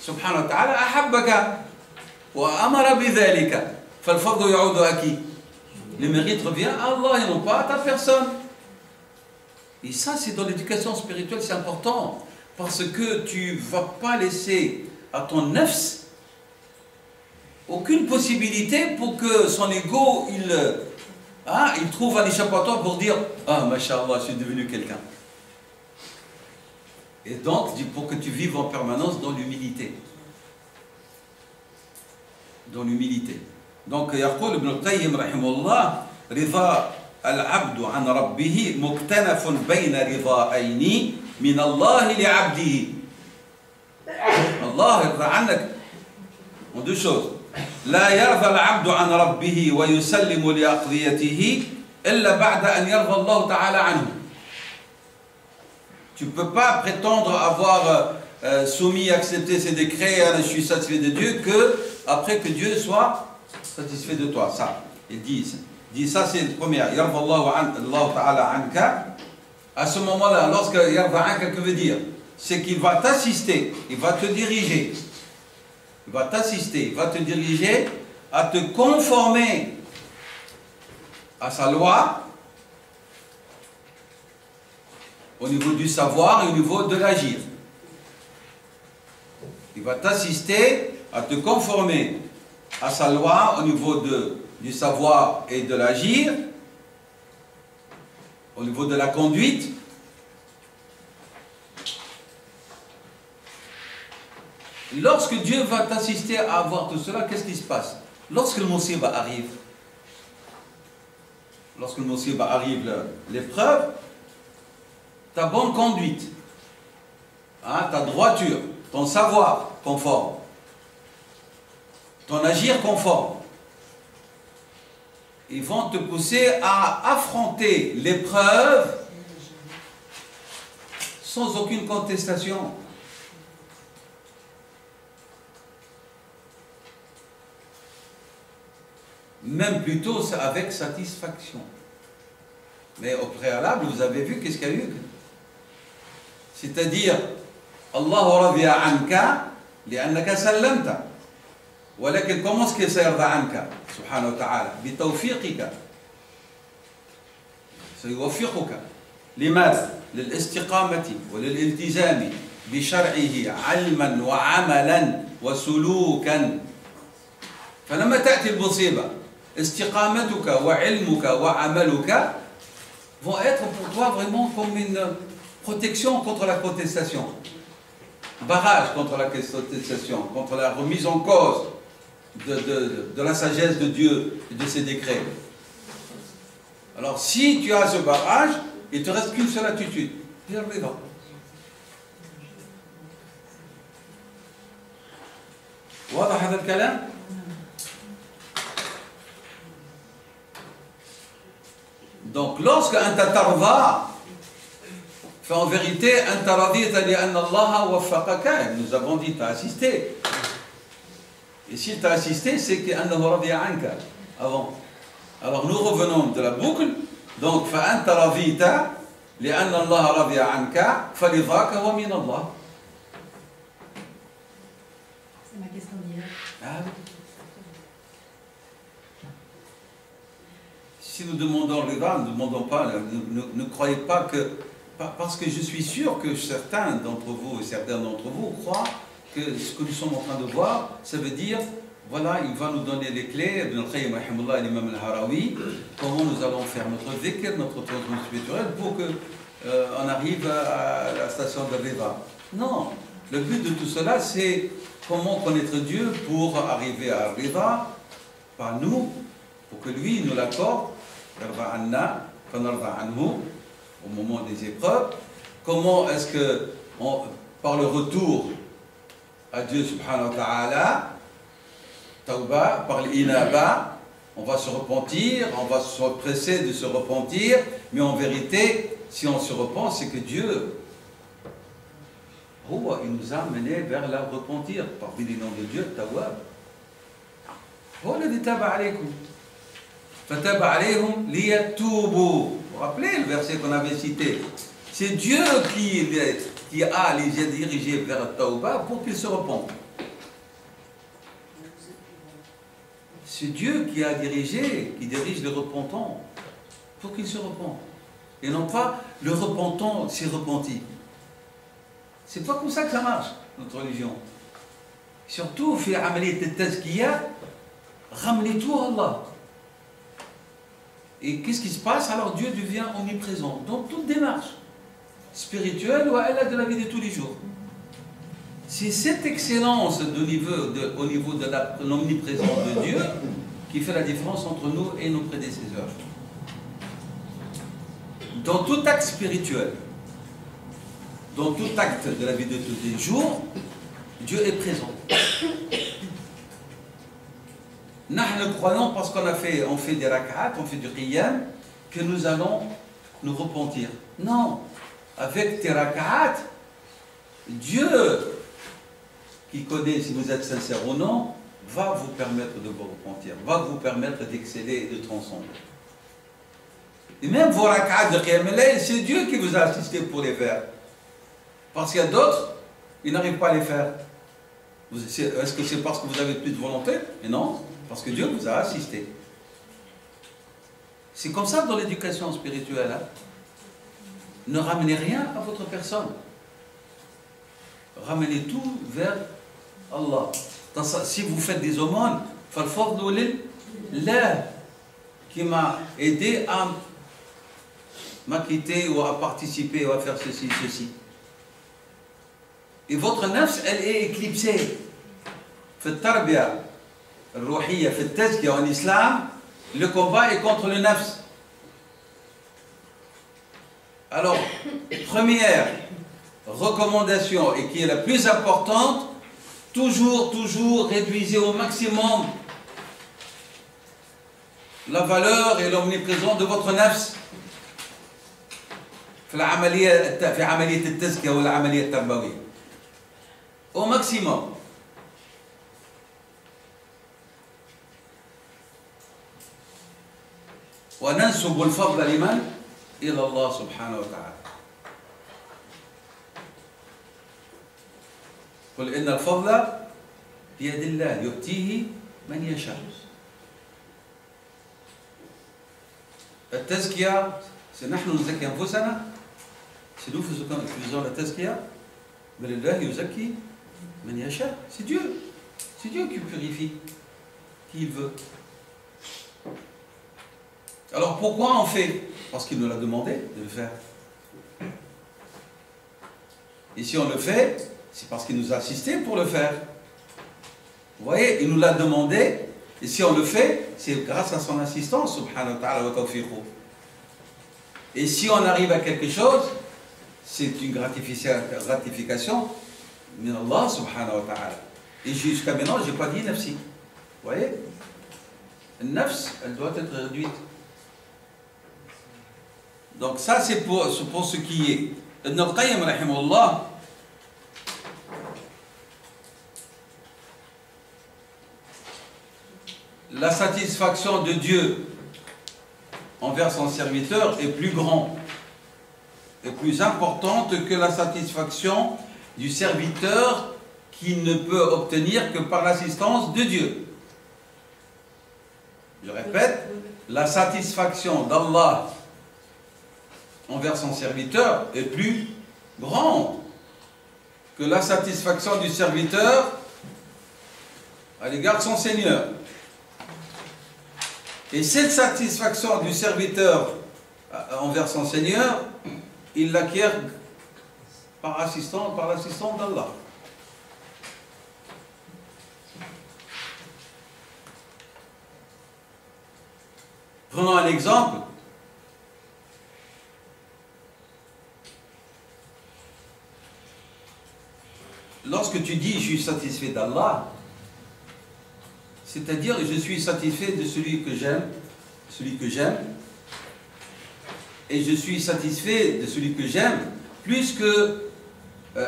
سبحانه وتعالى أحبك وأمر بذلك فالفضل يعود à qui? Le mérite revient à Allah et non pas à ta personne. Et ça, c'est dans l'éducation spirituelle, c'est important. Parce que tu ne vas pas laisser à ton nafs aucune possibilité pour que son ego, il trouve un échappatoire pour dire « Ah, mashallah, je suis devenu quelqu'un ». Et donc, pour que tu vives en permanence dans l'humilité. Dans l'humilité. Donc, يقول ابن القيم رحمه الله رضا العبد عن ربه مكتنف بين رضائين من الله لعبده. الله يرضى عنك en deux choses. لا يرضى العبد عن ربه ويسلم لأقضيته إلا بعد أن يرضى الله تعالى عنه. Tu ne peux pas prétendre avoir soumis, accepté ses décrets, je suis satisfait de Dieu, que après que Dieu soit satisfait de toi. Ça, ils disent ça, c'est le premier. Yarda Allah ta'ala anka. À ce moment-là, lorsque yarda anka, que veut dire? C'est qu'il va t'assister, il va te diriger. Il va t'assister, il va te diriger à te conformer à sa loi au niveau du savoir et au niveau de l'agir. Il va t'assister à te conformer à sa loi au niveau du savoir et de l'agir, au niveau de la conduite. Lorsque Dieu va t'assister à avoir tout cela, qu'est-ce qui se passe? Lorsque le musiba arrive, l'épreuve, ta bonne conduite, ta droiture, ton savoir conforme, ton agir conforme, ils vont te pousser à affronter l'épreuve sans aucune contestation. Même plutôt avec satisfaction. Mais au préalable, vous avez vu qu'est-ce qu'il y a eu? C'est-à-dire, Allah radiya anka li'annaka sallamta. ولكن comment est-ce qu'il سيرضى عنك سبحانه وتعالى بتوفيقك سيوفقك لماذا؟ للاستقامة وللالتزام بشرعه علما وعملا وسلوكا. فلما تأتي المصيبة استقامتك وعلمك وعملك vont être pour toi vraiment comme une protection contre la contestation, barrage contre la contestation, contre la remise en cause de la sagesse de Dieu et de ses décrets. Alors si tu as ce barrage, il ne te reste qu'une seule attitude. واضح هذا الكلام؟ Donc lorsque anta tarda, en vérité anta radita li anna Allah waffaqaka, nous avons dit t'as assisté. Et s'il t'a assisté, c'est qu'annahu radiya anka avant. Alors nous revenons de la boucle. Donc fa anta radita li anna Allah radiya anka falidhaka huwa min Allah. C'est ma question d'hier. Ah oui. Si nous demandons rida, ne demandons pas, ne croyez pas que, parce que je suis sûr que certains d'entre vous croient que ce que nous sommes en train de voir, ça veut dire, voilà, il va nous donner les clés, Ibn al-Qayyim, l'imam al-Harawi, comment nous allons faire notre dhikr, notre transmission spirituelle, pour qu'on arrive à la station de rida. Non, le but de tout cela, c'est comment connaître Dieu pour arriver à rida, par nous, pour que lui nous l'accorde, au moment des épreuves. Comment est-ce que, par le retour à Dieu subhanahu wa ta'ala, tawba, par l'inaba, on va se repentir, on va se presser de se repentir, mais en vérité, si on se repent, c'est que Dieu, il nous a menés vers la repentir, parmi les noms de Dieu, tawab. هو الذي تاب عليكم. فتاب عليهم ليتوبوا. Vous vous rappelez le verset qu'on avait cité? C'est Dieu qui a les dirigés vers le Tawbah pour qu'ils se repentent. C'est Dieu qui a dirigé, qui dirige les repentants pour qu'ils se repentent. Et non pas le repentant s'est repenti. C'est pas comme ça que ça marche, notre religion. Surtout, fait amaliyat al-tazkiya, ramenez tout à Allah. Et qu'est-ce qui se passe? Alors Dieu devient omniprésent dans toute démarche spirituelle ou à elle de la vie de tous les jours. C'est cette excellence au niveau de l'omniprésence de Dieu qui fait la différence entre nous et nos prédécesseurs. Dans tout acte spirituel, dans tout acte de la vie de tous les jours, Dieu est présent. Nous croyons parce qu'on fait des rak'at, on fait du qiyam, que nous allons nous repentir. Non, avec tes rak'at, Dieu, qui connaît si vous êtes sincère ou non, va vous permettre de vous repentir, va vous permettre d'exceller et de transcender. Et même vos rak'at de qiyam al-layl, c'est Dieu qui vous a assisté pour les faire. Parce qu'il y a d'autres, ils n'arrivent pas à les faire. Est-ce que c'est parce que vous avez plus de volonté? Mais non, parce que Dieu vous a assisté. C'est comme ça dans l'éducation spirituelle. Hein? Ne ramenez rien à votre personne. Ramenez tout vers Allah. Si vous faites des aumônes, Allah qui m'a aidé à m'acquitter ou à participer ou à faire ceci, ceci. Et votre nafs, elle est éclipsée. Fait tarbiya, rouhiyya, fait tazkiya en islam, le combat est contre le nafs. Alors, première recommandation, et qui est la plus importante, toujours réduisez au maximum la valeur et l'omniprésence de votre nafs. في عملية التزكية والعملية التربوية au maximum. وننسب الفضل لمن؟ إلى الله سبحانه وتعالى. قل إن الفضل بيد الله يؤتيه من يشاء. التزكية c'est نحن نزكي أنفسنا. C'est nous faisons la tazkiya. Mais Allah yuzaki man yasha. C'est Dieu. C'est Dieu qui purifie qui il veut. Alors pourquoi on fait? Parce qu'il nous l'a demandé de le faire. Et si on le fait, c'est parce qu'il nous a assisté pour le faire. Vous voyez, il nous l'a demandé. Et si on le fait, c'est grâce à son assistance, subhanahu wa ta'ala wa tawfiqhu. Et si on arrive à quelque chose, c'est une gratification min Allah subhanahu wa ta'ala. Et jusqu'à maintenant, je n'ai pas dit nafsi. Vous voyez? Une nafs, elle doit être réduite. Donc ça, c'est pour ce qui est. Ibn al-Qayyim, rahimahullah, la satisfaction de Dieu envers son serviteur est plus grande et plus importante que la satisfaction du serviteur qui ne peut obtenir que par l'assistance de Dieu. Je répète, la satisfaction d'Allah envers son serviteur est plus grande que la satisfaction du serviteur à l'égard de son Seigneur. Et cette satisfaction du serviteur envers son Seigneur, il l'acquiert par l'assistance d'Allah. Prenons un exemple. Lorsque tu dis « je suis satisfait d'Allah », c'est-à-dire je suis satisfait de celui que j'aime, et je suis satisfait de celui que j'aime, plus que,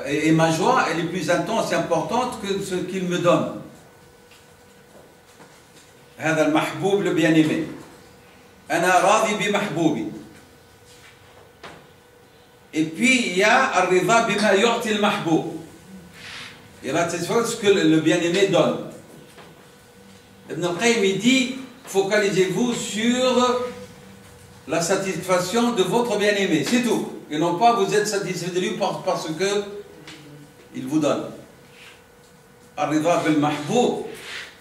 et ma joie, elle est plus intense et importante que ce qu'il me donne. هذا المحبوب le bien-aimé. أنا راضي بمحبوبي. Et puis il y a الرضا بما يعطي المحبوب. Il y a la satisfaction de ce que le bien-aimé donne. Ibn al-Qayyim il dit, focalisez-vous sur la satisfaction de votre bien-aimé, c'est tout. Et non pas vous êtes satisfait de lui parce que il vous donne. الرضا بالمحبوب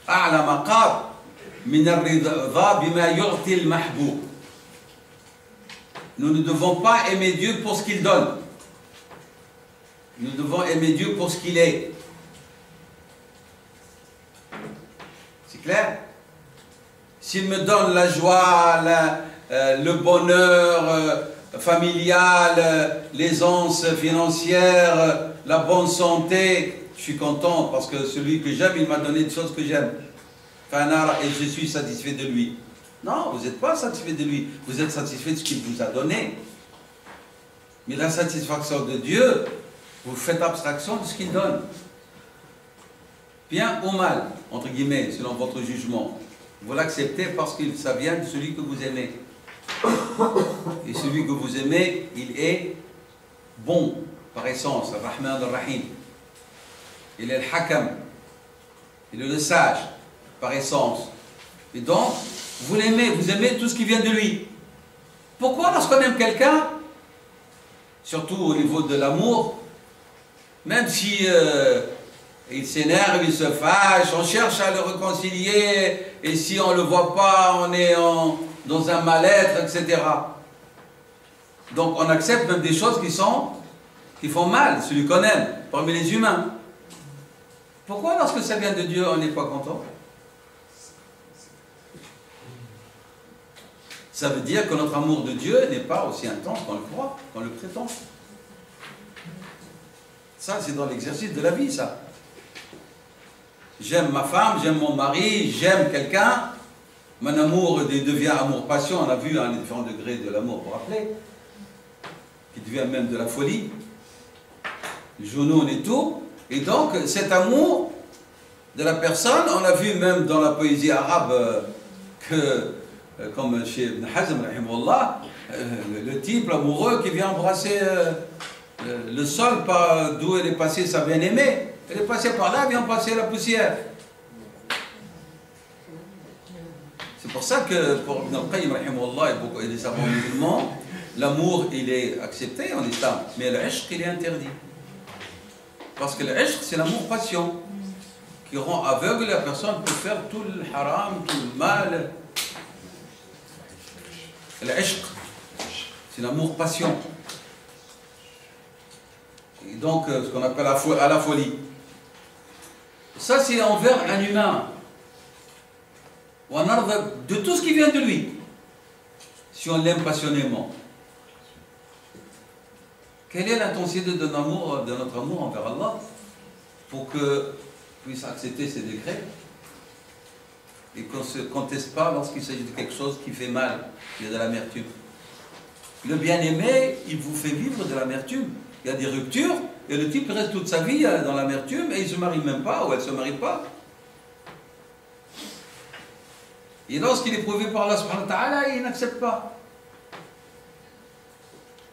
أعلى مقام من الرضا بما يعطي المحبوب. Nous ne devons pas aimer Dieu pour ce qu'il donne. Nous devons aimer Dieu pour ce qu'il est. C'est clair? S'il me donne la joie, le bonheur familial, l'aisance financière, la bonne santé, je suis content parce que celui que j'aime, il m'a donné des choses que j'aime. Et je suis satisfait de lui. Non, vous n'êtes pas satisfait de lui, vous êtes satisfait de ce qu'il vous a donné. Mais la satisfaction de Dieu, vous faites abstraction de ce qu'il donne. Bien ou mal, entre guillemets, selon votre jugement. Vous l'acceptez parce que ça vient de celui que vous aimez. Et celui que vous aimez, il est bon par essence, Ar-Rahman Ar-Rahim. Il est le Hakam, il est le sage par essence. Et donc, vous l'aimez, vous aimez tout ce qui vient de lui. Pourquoi lorsqu'on aime quelqu'un, surtout au niveau de l'amour, même si il s'énerve, il se fâche, on cherche à le réconcilier, et si on ne le voit pas, on est dans un mal-être, etc. Donc on accepte même des choses qui font mal, celui qu'on aime, parmi les humains. Pourquoi lorsque ça vient de Dieu, on n'est pas content? Ça veut dire que notre amour de Dieu n'est pas aussi intense qu'on le croit, qu'on le prétend. Ça, c'est dans l'exercice de la vie, ça. J'aime ma femme, j'aime mon mari, j'aime quelqu'un. Mon amour devient amour-passion. On a vu les différents degrés de l'amour, vous vous rappelez? Qui devient même de la folie. Le genoune et tout. Et donc, cet amour de la personne, on a vu même dans la poésie arabe que, comme chez Ibn Hazm, le type amoureux qui vient embrasser le sol d'où elle est passée sa bien-aimée. Elle est passée par là, elle vient passer la poussière. C'est pour ça que pour Ibn al-Qayyim et les savants musulmans, l'amour il est accepté en islam, mais le ishq il est interdit. Parce que le ishq c'est l'amour-passion qui rend aveugle la personne pour faire tout le haram, tout le mal. Le ishq, c'est l'amour-passion. Et donc, ce qu'on appelle à la folie. Ça, c'est envers un humain. De tout ce qui vient de lui. Si on l'aime passionnément. Quelle est l'intensité de notre amour envers Allah pour que puisse accepter ses décrets et qu'on ne se conteste pas lorsqu'il s'agit de quelque chose qui fait mal, il y a de l'amertume. Le bien-aimé, il vous fait vivre de l'amertume. Il y a des ruptures et le type reste toute sa vie dans l'amertume et il ne se marie même pas ou elle ne se marie pas. Et lorsqu'il est prouvé par Allah subhanahu wa ta'ala, il n'accepte pas.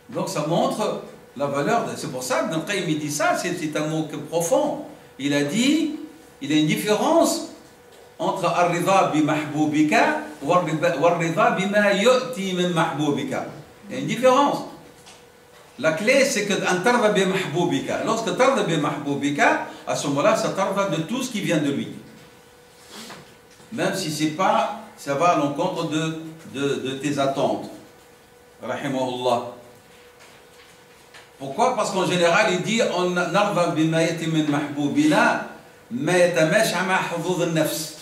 Donc ça montre la valeur, c'est pour ça que Ibn Qayyim dit ça, c'est un mot profond. Il a dit, il y a une différence entre ar-ridha bi mahboubika ou ar-ridha bima yu'ti min mahboubika. Il y a une différence. La clé c'est que tarda bi mahboubika. Lorsque tarda bi mahboubika, à ce moment-là, ça tarda de tout ce qui vient de lui. Même si c'est pas, ça va à l'encontre de tes attentes. Rahimahullah. Pourquoi? Parce qu'en général, il dit on narda bima yati min mahboubina ma yatamash ma hudud an-nafs.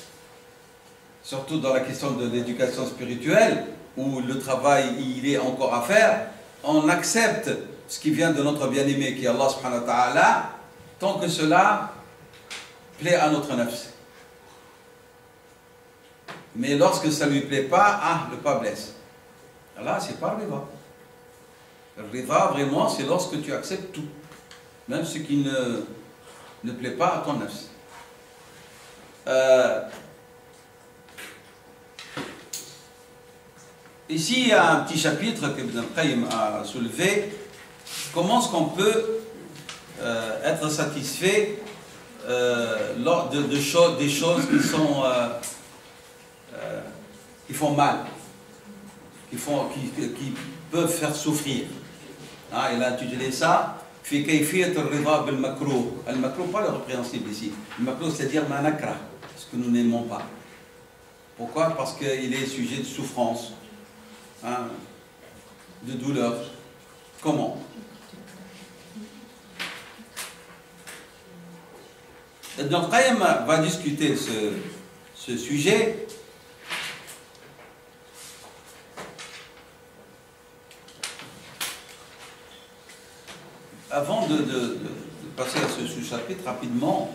Surtout dans la question de l'éducation spirituelle, où le travail il est encore à faire, on accepte ce qui vient de notre bien-aimé qui est Allah subhanahu wa ta'ala, tant que cela plaît à notre nafs. Mais lorsque ça ne lui plaît pas, le pas blesse. Là, c'est pas le riva. Le riva, vraiment, c'est lorsque tu acceptes tout, même ce qui ne plaît pas à ton nafs. Ici, il y a un petit chapitre que Ibn al-Qayyim a soulevé. Comment est-ce qu'on peut être satisfait des choses qui font mal, qui peuvent faire souffrir. Hein, il a intitulé ça في كيفية الرضا بالمكروه. المكروه pas le répréhensible ici. Le makruh c'est-à-dire ma nakra, ce que nous n'aimons pas. Pourquoi? Parce qu'il est sujet de souffrance, hein, de douleur. Comment? Ibn al-Qayyim va discuter ce sujet. Avant de passer à ce sous-chapitre rapidement,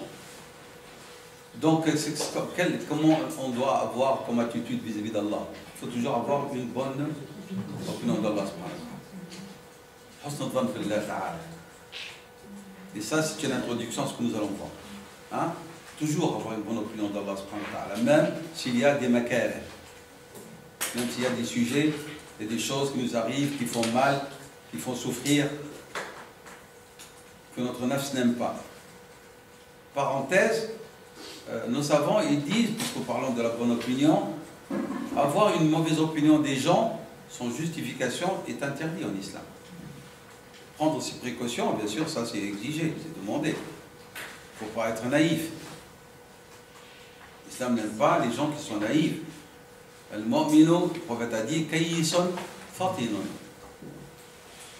donc comment on doit avoir comme attitude vis-à-vis d'Allah? Il faut toujours avoir une bonne opinion d'Allah. Et ça, c'est une introduction à ce que nous allons voir. Hein? Toujours avoir une bonne opinion d'Allah, même s'il y a des makar, même s'il y a des sujets et des choses qui nous arrivent, qui font mal, qui font souffrir, que notre nafs n'aime pas. Parenthèse, nos savants, ils disent, puisque parlons de la bonne opinion, avoir une mauvaise opinion des gens, sans justification, est interdit en islam. Prendre ses précautions, bien sûr, ça c'est exigé, c'est demandé. Il ne faut pas être naïf. L'islam n'aime pas les gens qui sont naïfs. Al-mu'minu, le prophète a dit, kayyisun fatinun.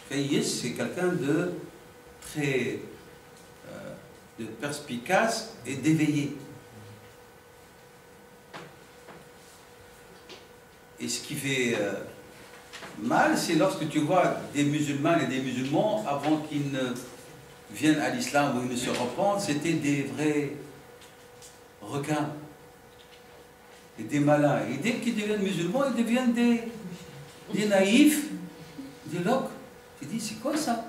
Kayyis, c'est quelqu'un de très de perspicace et d'éveillé. Et ce qui fait mal, c'est lorsque tu vois des musulmans et des musulmans, avant qu'ils ne viennent à l'islam ou ils ne se repentent, c'était des vrais requins et des malins. Et dès qu'ils deviennent musulmans, ils deviennent des naïfs, des loques. Tu dis, c'est quoi ça?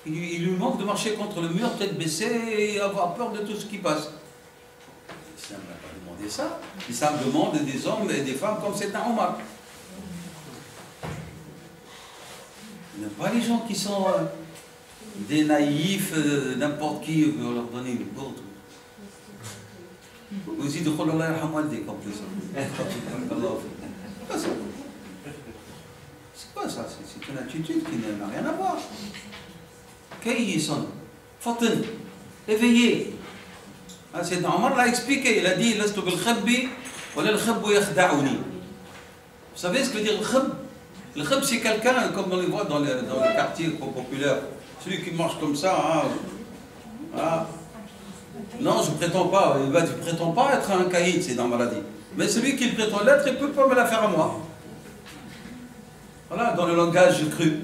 Il lui manque de marcher contre le mur, tête baissée et avoir peur de tout ce qui passe. L'islam n'a pas demandé ça. L'islam demande des hommes et des femmes comme c'est un Omar. Il n'aime pas les gens qui sont des naïfs, n'importe qui veut leur donner une bourde. Aussi de Khol Allah yarham waldik en plus. C'est quoi ça? C'est une attitude qui n'a rien à voir. Kayyisun, fatin, éveillé. C'est Omar l'a expliqué, il a dit lastu bil khabbi wa la al khabbu yakhda'uni. Vous savez ce que veut dire le khab? Le khab, c'est quelqu'un, comme on les voit dans le quartier populaire, celui qui marche comme ça. Hein, hein. Non, je ne prétends pas. Tu ne prétends pas être un caïd, c'est dans la maladie. Mais celui qui prétend l'être, il ne peut pas me la faire à moi. Voilà, dans le langage cru.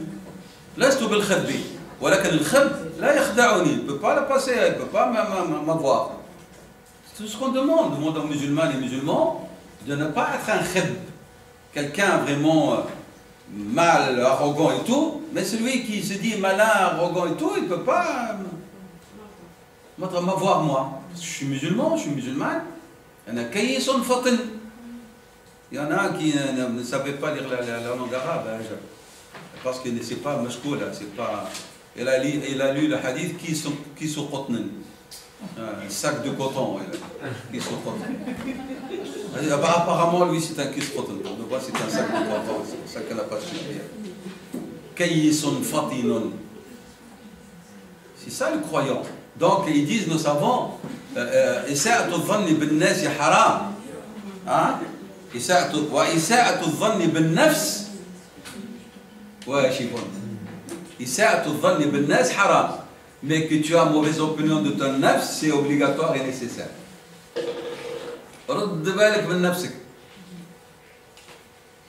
Lastu bil khabbi. ولكن الخب لا يخدعني, il ne peut pas la passer, il ne peut pas m'avoir. C'est tout ce qu'on demande. On demande aux musulmans et musulmans de ne pas être un khib, quelqu'un vraiment mal, arrogant et tout, mais celui qui se dit malin, arrogant et tout, il ne peut pas m'avoir moi. Je suis musulman, je suis musulman. Il y en a qui sont fatin. Il y en a qui ne savaient pas lire la langue arabe, parce que c'est pas mashkoula, c'est pas. Il a lu le hadith qui sont cotnen. Un sac de coton. Qui sont cotnen. Apparemment, lui, c'est un kiss cotton. On voit c'est un sac de coton. C'est pour ça qu'elle n'a pas su bien. Kayyisun fatinun. C'est ça le croyant. Donc, ils disent, nos savants, Isa'atu dhanni bin nasi haram. Isa'atu dhanni bin nafs. Ouais, shifon. Isa'atu dhanni bin nas haram. Mais que tu as mauvaise opinion de ton nafs, c'est obligatoire et nécessaire. Radd balak bin nafsik.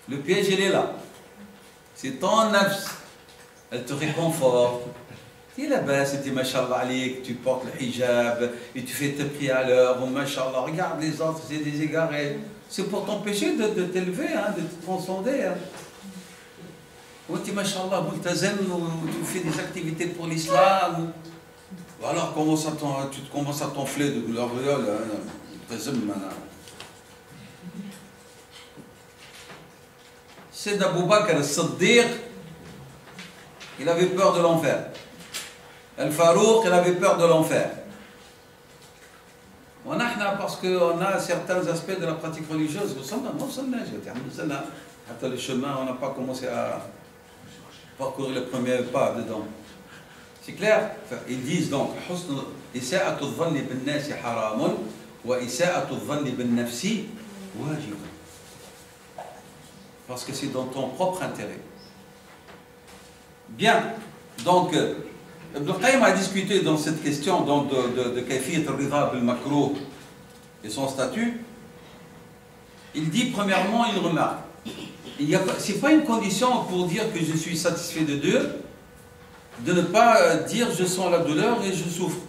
Le piège, il est là. C'est ton nafs. Elle te réconforte. Tu es là-bas, c'était mashallah alik, tu portes le hijab, et tu fais tes prières à l'heure, ou mashallah, regarde les autres, c'est des égarés. C'est pour t'empêcher de t'élever, hein, de te transcender. Hein. Ou tu mashallah, tu fais des activités pour l'islam. Alors tu commences à t'enfler de leur viol. C'est d'Abu Bakr al-Siddiq, il avait peur de l'enfer. Al-Farouq, il avait peur de l'enfer. Parce qu'on a certains aspects de la pratique religieuse, le chemin, on n'a pas commencé à parcourir le premier pas dedans. C'est clair? Ils disent donc, parce que c'est dans ton propre intérêt. Bien, donc, Ibn Qayyim a discuté dans cette question de Kayfiyat al-Ridha bil-Makruh et son statut. Il dit premièrement une remarque. Ce n'est pas une condition pour dire que je suis satisfait de Dieu, de ne pas dire je sens la douleur et je souffre.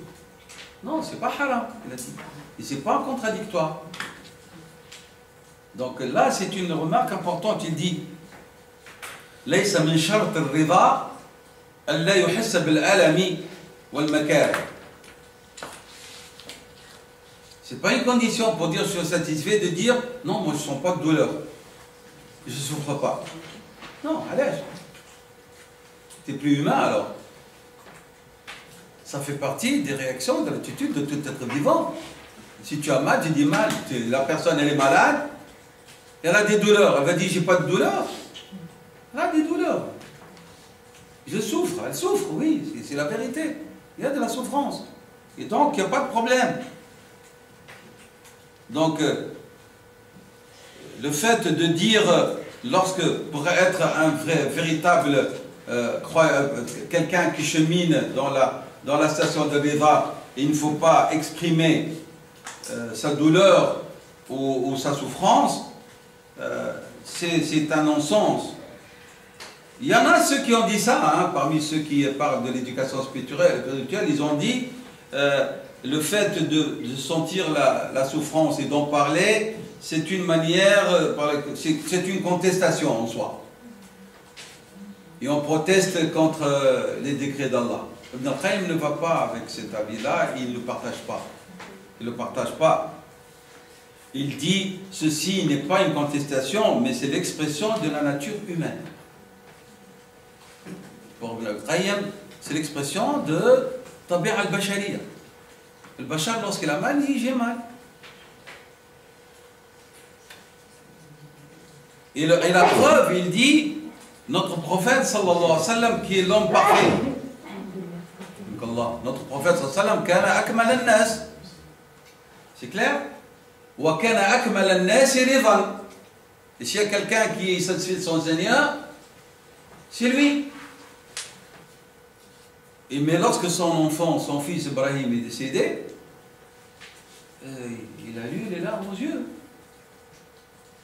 Non, ce n'est pas haram, il a dit. Et ce n'est pas contradictoire. Donc là, c'est une remarque importante. Il dit ليس من شرط الرضا ألا يحس بالألم والمكاره. Ce n'est pas une condition pour dire je suis satisfait de dire non, moi je ne sens pas de douleur. Je ne souffre pas. Non, allez. Tu es plus humain alors. Ça fait partie des réactions, de l'attitude de tout être vivant. Si tu as mal, tu dis mal. La personne, elle est malade, elle a des douleurs. Elle va dire, j'ai pas de douleur. Elle a des douleurs. Je souffre, elle souffre, oui, c'est la vérité. Il y a de la souffrance. Et donc, il n'y a pas de problème. Donc, le fait de dire, pour être un véritable quelqu'un qui chemine dans la station de Ridha, il ne faut pas exprimer sa douleur ou sa souffrance, c'est un non-sens. Il y en a ceux qui ont dit ça, hein, parmi ceux qui parlent de l'éducation spirituelle, ils ont dit le fait de sentir la souffrance et d'en parler, c'est une manière, c'est une contestation en soi. Et on proteste contre les décrets d'Allah. Ibn Qayyim ne va pas avec cet avis-là, il ne le partage pas. Il ne le partage pas. Il dit, ceci n'est pas une contestation, mais c'est l'expression de la nature humaine. Pour Ibn Qayyim, c'est l'expression de Tabi'a al-Bashariya. Le Bachar, lorsqu'il a mal, il dit j'ai mal. Et la preuve, il dit, notre prophète, sallallahu alayhi wa sallam, qui est l'homme parfait. Notre prophète, sallallahu alayhi wa sallam, kana akmal al-nas. C'est clair? Wa kana akmal al-nas ridan. Et s'il y a quelqu'un qui est satisfait de son Seigneur, c'est lui. Mais lorsque son enfant, son fils Ibrahim est décédé, il a eu les larmes aux yeux.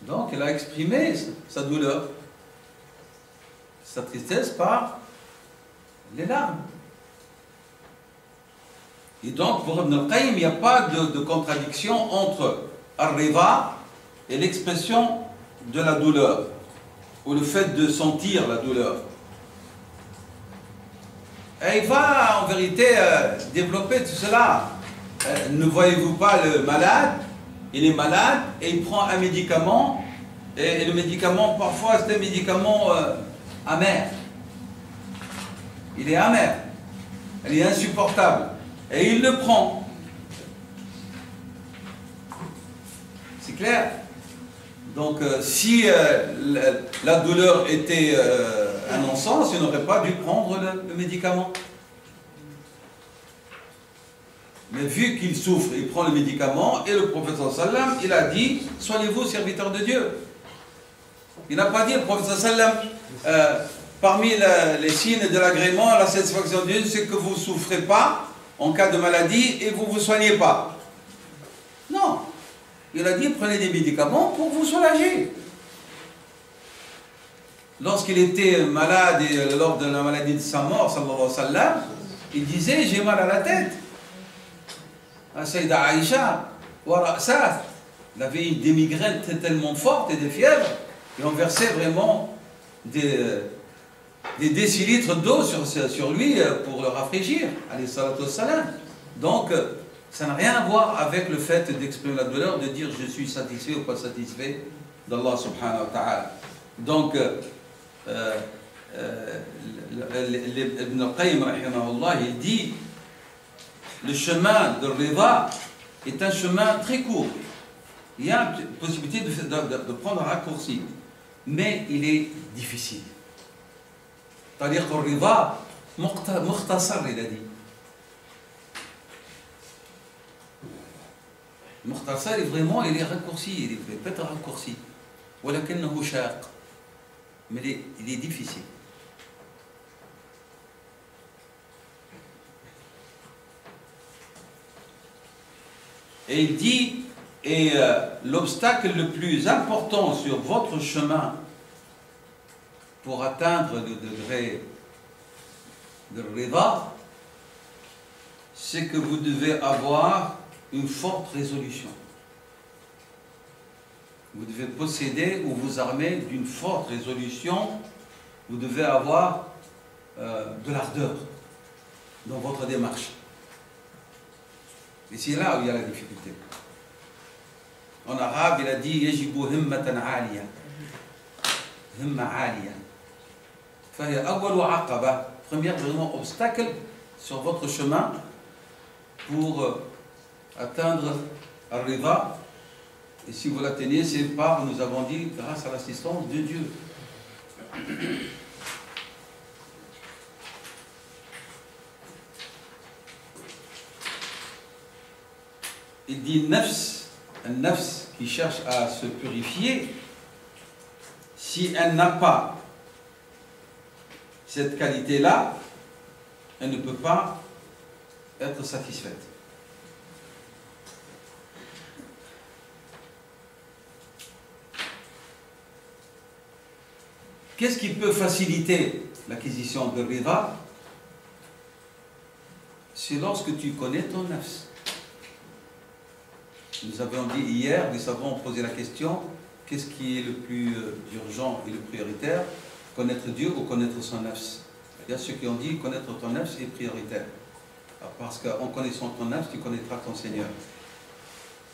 Donc il a exprimé sa douleur, sa tristesse par les larmes. Et donc pour Ibn al-Qayyim, il n'y a pas de contradiction entre Ar-Ridha et l'expression de la douleur, ou le fait de sentir la douleur. Et il va en vérité développer tout cela. Ne voyez-vous pas le malade? Il est malade et il prend un médicament. Et le médicament, parfois, c'est un médicament amer. Il est amer. Il est insupportable. Et il le prend. C'est clair? Donc, si la douleur était un non-sens, il n'aurait pas dû prendre le médicament. Mais vu qu'il souffre, il prend le médicament, et le prophète sallam, il a dit, soignez-vous, serviteur de Dieu. Il n'a pas dit, le prophète sallam, parmi les signes de l'agrément, la satisfaction de Dieu, c'est que vous ne souffrez pas en cas de maladie et vous ne vous soignez pas. Non. Il a dit, prenez des médicaments pour vous soulager. Lorsqu'il était malade, et lors de la maladie de sa mort, sallallahu alayhi wa sallam, il disait, j'ai mal à la tête. À Sayyida Aïcha, il avait des migraines tellement fortes et des fièvres, et on versait vraiment des décilitres d'eau sur lui pour le rafraîchir, alayhi salatu wassalam. Donc, ça n'a rien à voir avec le fait d'exprimer la douleur, de dire je suis satisfait ou pas satisfait d'Allah subhanahu wa ta'ala. Donc, Ibn al-Qayyim, rahimahullah, il dit le chemin de Rida est un chemin très court. Il y a une possibilité de prendre un raccourci, mais il est difficile. Tariq al-Rida, mukhtasar, il a dit. Mukhtasar, vraiment, il est raccourci, il peut être raccourci. ولكنه شاق. Mais il est difficile. Et il dit, l'obstacle le plus important sur votre chemin pour atteindre le degré de Rida, c'est que vous devez avoir une forte résolution. Vous devez posséder ou vous armer d'une forte résolution. Vous devez avoir de l'ardeur dans votre démarche. Et c'est là où il y a la difficulté. En arabe, il a dit يجب همة عالية. همة عالية. فهي أول عقبة, premier vraiment obstacle sur votre chemin pour atteindre al-Rida. Et si vous l'atteignez, c'est par, nous avons dit, grâce à l'assistance de Dieu. Il dit nafs, un nafs qui cherche à se purifier, si elle n'a pas cette qualité-là, elle ne peut pas être satisfaite. Qu'est-ce qui peut faciliter l'acquisition de Rida? C'est lorsque tu connais ton nafs. Nous avons dit hier, nous avons posé la question, qu'est-ce qui est le plus urgent et le prioritaire? Connaître Dieu ou connaître son nafs? Il y a ceux qui ont dit connaître ton nafs est prioritaire. Parce qu'en connaissant ton nafs, tu connaîtras ton Seigneur.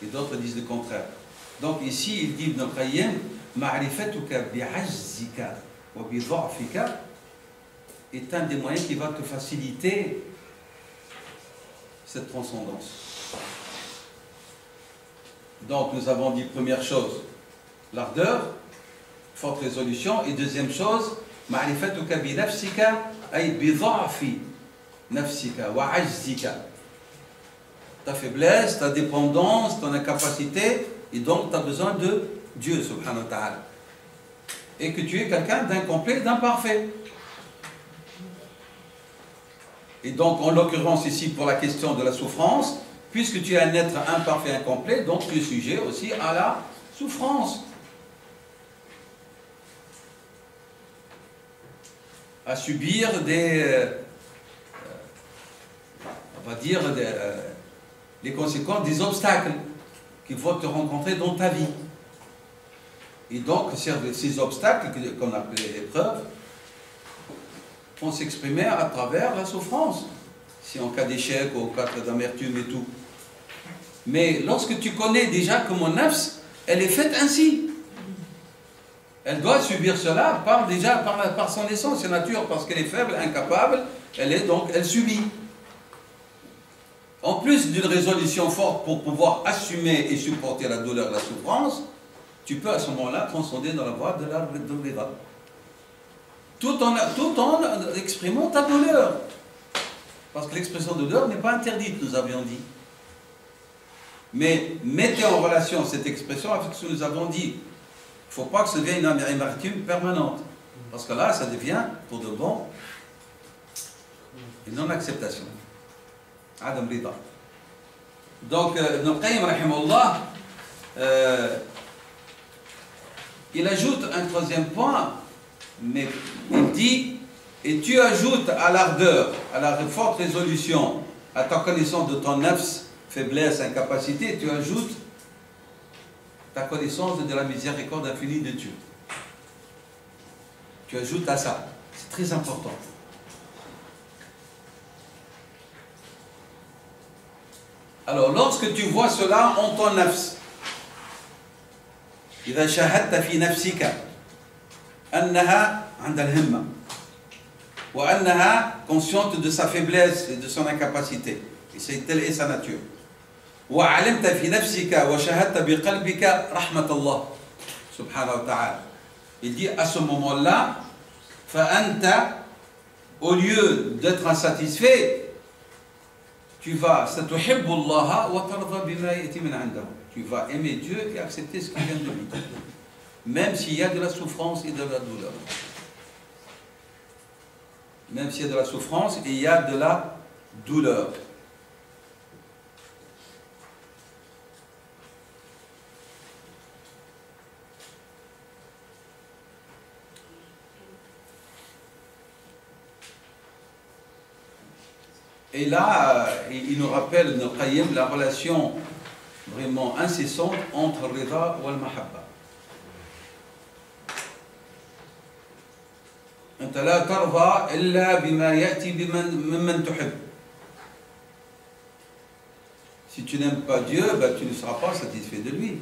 Et d'autres disent le contraire. Donc ici, il dit Ibn al-Qayyim, ma'rifatuka bi'ajzika wa bi-dha'fika est un des moyens qui va te faciliter cette transcendance. Donc nous avons dit première chose, l'ardeur, forte résolution, et deuxième chose, ma'rifatuka bi nafsika ay bi dha'fi nafsika wa ajzika. Ta faiblesse, ta dépendance, ton incapacité, et donc tu as besoin de Dieu subhanahu wa ta'ala. Et que tu es quelqu'un d'incomplet, d'imparfait. Et donc en l'occurrence ici pour la question de la souffrance, puisque tu es un être imparfait, incomplet, donc tu es sujet aussi à la souffrance. À subir des, on va dire, les conséquences des obstacles qu'il faut te rencontrer dans ta vie. Et donc, ces obstacles qu'on appelle épreuves vont s'exprimer à travers la souffrance. Si en cas d'échec ou en cas d'amertume et tout. Mais lorsque tu connais déjà que mon nafs, elle est faite ainsi. Elle doit subir cela par son essence, sa nature, parce qu'elle est faible, incapable, elle subit. En plus d'une résolution forte pour pouvoir assumer et supporter la douleur, la souffrance, tu peux à ce moment-là transcender dans la voie de la Rida. Tout en exprimant ta douleur. Parce que l'expression de douleur n'est pas interdite, nous avions dit. Mais mettez en relation cette expression avec ce que nous avons dit. Il ne faut pas que ce devienne une amertume permanente. Parce que là, ça devient, pour de bon, une non-acceptation. Adam Rida. Donc, Ibn Qayyim, rahimahullah, il ajoute un troisième point, mais il dit, et tu ajoutes à l'ardeur, à la forte résolution, à ta connaissance de ton nafs, faiblesse, incapacité, tu ajoutes ta connaissance de la miséricorde infinie de Dieu. Tu ajoutes à ça. C'est très important. Alors, lorsque tu vois cela en ton nafs, إذا شاهدت في نفسك أنها عندها الهمة وأنها consciente de sa faiblesse et de son incapacité. Et c'est telle est sa nature. وعلمت في نفسك وشهدت بقلبك رحمة الله سبحانه وتعالى. Il dit à ce moment-là, فأنت, au lieu d'être insatisfait, tu vas ستحب الله وترضى بما يأتي من عنده. Tu vas aimer Dieu et accepter ce qui vient de lui, même s'il y a de la souffrance et de la douleur. Même s'il y a de la souffrance et il y a de la douleur. Et là, il nous rappelle, Ibn al-Qayyim, la relation vraiment incessante entre Rida et Al-Mahabba. أنت لا ترضى إلا بما يأتي ممن تحب. Si tu n'aimes pas Dieu, ben, tu ne seras pas satisfait de lui.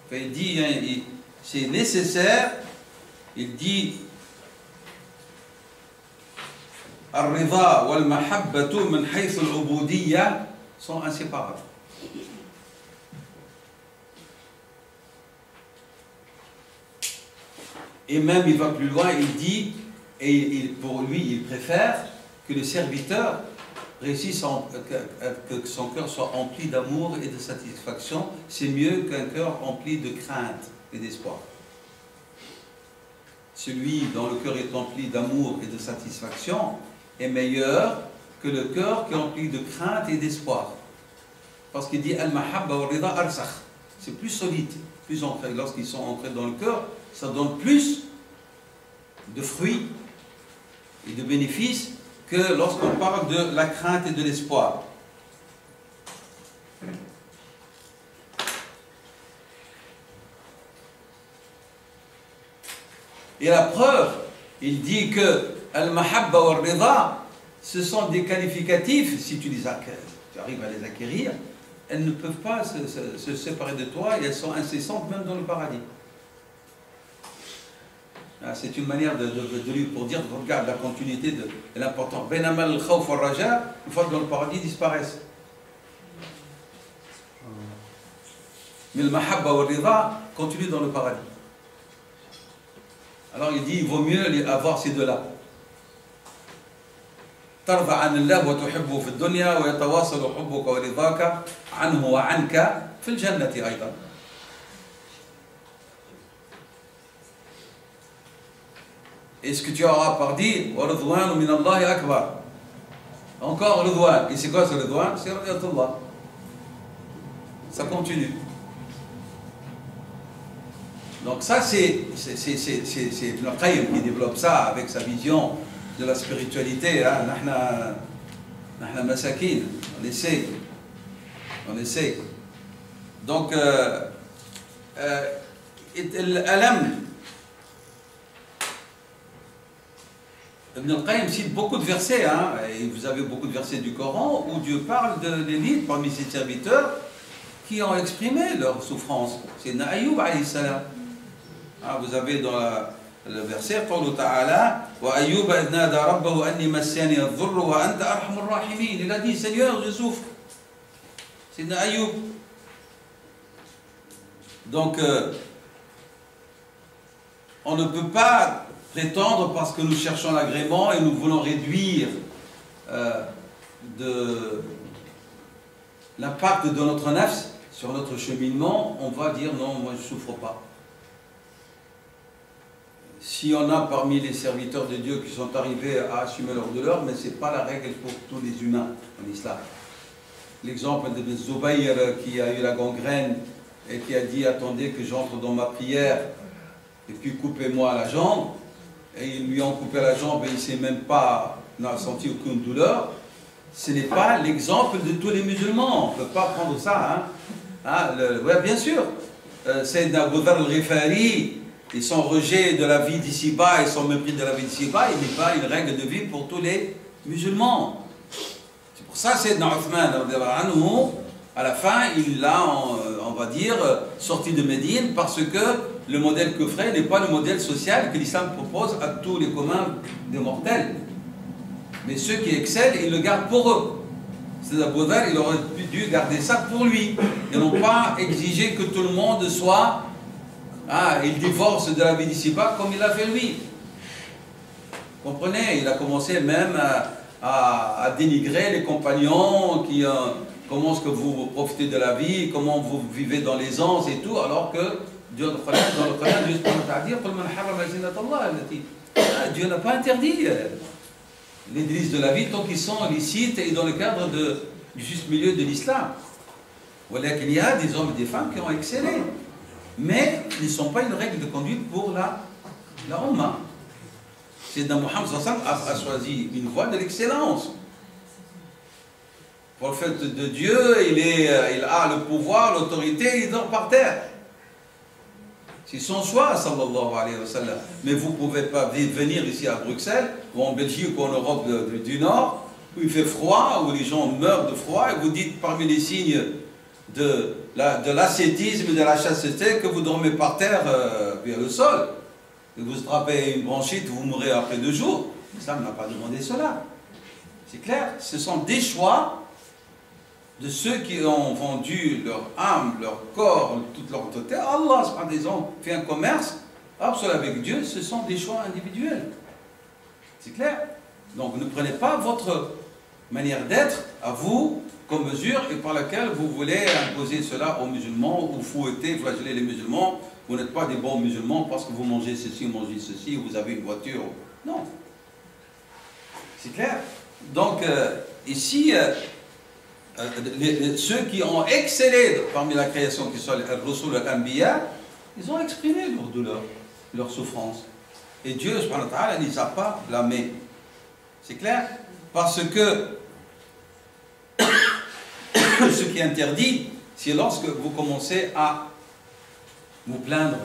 Enfin, il dit, c'est nécessaire, il dit الرضا والمحبة من حيث العبودية sont inséparables. Et même il va plus loin, il dit, et pour lui il préfère que le serviteur réussisse, que son cœur soit rempli d'amour et de satisfaction, c'est mieux qu'un cœur rempli de crainte et d'espoir. Celui dont le cœur est rempli d'amour et de satisfaction est meilleur que le cœur qui est rempli de crainte et d'espoir. Parce qu'il dit Al-Mahabba wa Rida arsakh. C'est plus solide, plus ancré. Lorsqu'ils sont ancrés dans le cœur, ça donne plus de fruits et de bénéfices que lorsqu'on parle de la crainte et de l'espoir. Et la preuve, il dit que Al-Mahabba wa Rida, ce sont des qualificatifs, si tu arrives à les acquérir, elles ne peuvent pas se séparer de toi et elles sont incessantes même dans le paradis. C'est une manière de lui pour dire, regarde la continuité de l'important. Bainama al-khawf wa raja, une fois que dans le paradis, disparaissent. Mais le mahabba wa rida continue dans le paradis. Alors il dit, il vaut mieux avoir ces deux-là. ترضى عن الله وتحبه في الدنيا ويتواصل حبك ورضاك عنه وعنك في الجنة أيضا. Et ce que tu auras par dire, وَرِضْوَانُ مِنَ اللَّهِ أَكْبَرُ. Encore Ridwan. Et c'est quoi ce Ridwan? C'est Ridwatullah. Ça continue. Donc ça c'est Ibn Qayyim qui développe ça avec sa vision de la spiritualité. Hein. Nahna masakin. On essaie. On essaie. Donc Alam. Ibn al-Qayyim cite beaucoup de versets, hein, et vous avez beaucoup de versets du Coran où Dieu parle de l'élite parmi ses serviteurs qui ont exprimé leur souffrance. C'est Ayyub alayhi salam. Ah, vous avez dans le verset قوله تعالى وأيوب إذ نادى ربه أني مسني الضر وأنت أرحم الراحمين. Il a dit Seigneur, je souffre. C'est Ayyub. Donc on ne peut pas prétendre parce que nous cherchons l'agrément et nous voulons réduire l'impact de notre nafs sur notre cheminement, on va dire non, moi je ne souffre pas. Si on a parmi les serviteurs de Dieu qui sont arrivés à assumer leur douleur, mais ce n'est pas la règle pour tous les humains en islam. L'exemple de Zubayr qui a eu la gangrène et qui a dit attendez que j'entre dans ma prière et puis coupez-moi la jambe. Et ils lui ont coupé la jambe et il ne s'est même pas senti aucune douleur. Ce n'est pas l'exemple de tous les musulmans. On ne peut pas prendre ça. Ouais, bien sûr. Sayyidina Abu Dharr al-Ghifari et son rejet de la vie d'ici-bas et son mépris de la vie d'ici-bas, il n'est pas une règle de vie pour tous les musulmans. C'est pour ça Sayyidina Uthman, à la fin, il l'a, on va dire, sorti de Médine parce que le modèle coffret n'est pas le modèle social que l'islam propose à tous les communs des mortels. Mais ceux qui excellent, ils le gardent pour eux. C'est Abu Dharr, il aurait dû garder ça pour lui. Ils n'ont pas exigé que tout le monde soit... il divorce de la vie d'ici-bas comme il l'a fait lui. Comprenez, il a commencé même à dénigrer les compagnons qui... comment est-ce que vous profitez de la vie, comment vous vivez dans l'aisance et tout, alors que Dieu, dans le Coran, Dieu n'a pas interdit les délices de la vie tant qu'ils sont licites et dans le cadre du juste milieu de l'islam. Voilà qu'il y a des hommes et des femmes qui ont excellé, mais ils ne sont pas une règle de conduite pour la Ummah. Sayyidina Muhammad a choisi une voie de l'excellence. Pour le fait de Dieu, il a le pouvoir, l'autorité, il dort par terre. C'est son choix, sallallahu alayhi wa sallam. Mais vous ne pouvez pas venir ici à Bruxelles, ou en Belgique, ou en Europe du Nord, où il fait froid, où les gens meurent de froid, et vous dites parmi les signes de l'ascétisme, de la chasteté, que vous dormez par terre via le sol. Et vous attrapez une bronchite, vous mourrez après 2 jours. L'islam n'a pas demandé cela. C'est clair, ce sont des choix de ceux qui ont vendu leur âme, leur corps, toute leur autorité. Allah, ils ont fait un commerce absolu avec Dieu, ce sont des choix individuels. C'est clair? Donc ne prenez pas votre manière d'être à vous comme mesure et par laquelle vous voulez imposer cela aux musulmans ou fouetter, flageller les musulmans. Vous n'êtes pas des bons musulmans parce que vous mangez ceci, vous avez une voiture. Non. C'est clair? Donc ici... ceux qui ont excellé parmi la création, qui sont les Rusul et les Anbiya, ils ont exprimé leur douleur, leur souffrance. Et Dieu, subhanahu wa ta'ala, ne les a pas blâmés. C'est clair? Parce que ce qui est interdit, c'est lorsque vous commencez à vous plaindre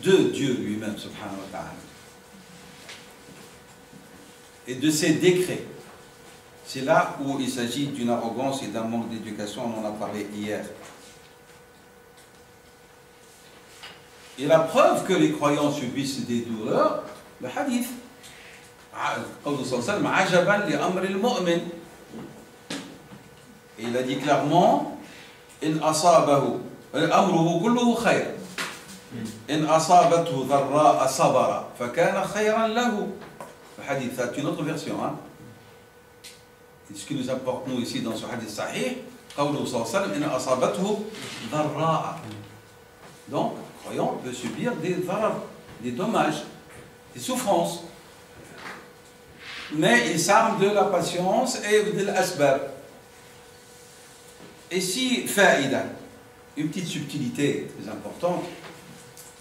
de Dieu lui-même, subhanahu wa ta'ala, et de ses décrets. C'est là où il s'agit d'une arrogance et d'un manque d'éducation, on en a parlé hier. Et la preuve que les croyants subissent des douleurs, le hadith. Et il a dit clairement, in asabahu, amruhu kulluhu khayr. In asabathu dharra sabara, fakana khayran lahu. Le hadith, c'est une autre version, hein. Ce qui nous apporte, nous, ici, dans ce hadith sahih, donc, le croyant peut subir des dommages, des souffrances. Mais il s'arme de la patience et de l'asbab. Et si, faïda, une petite subtilité très importante,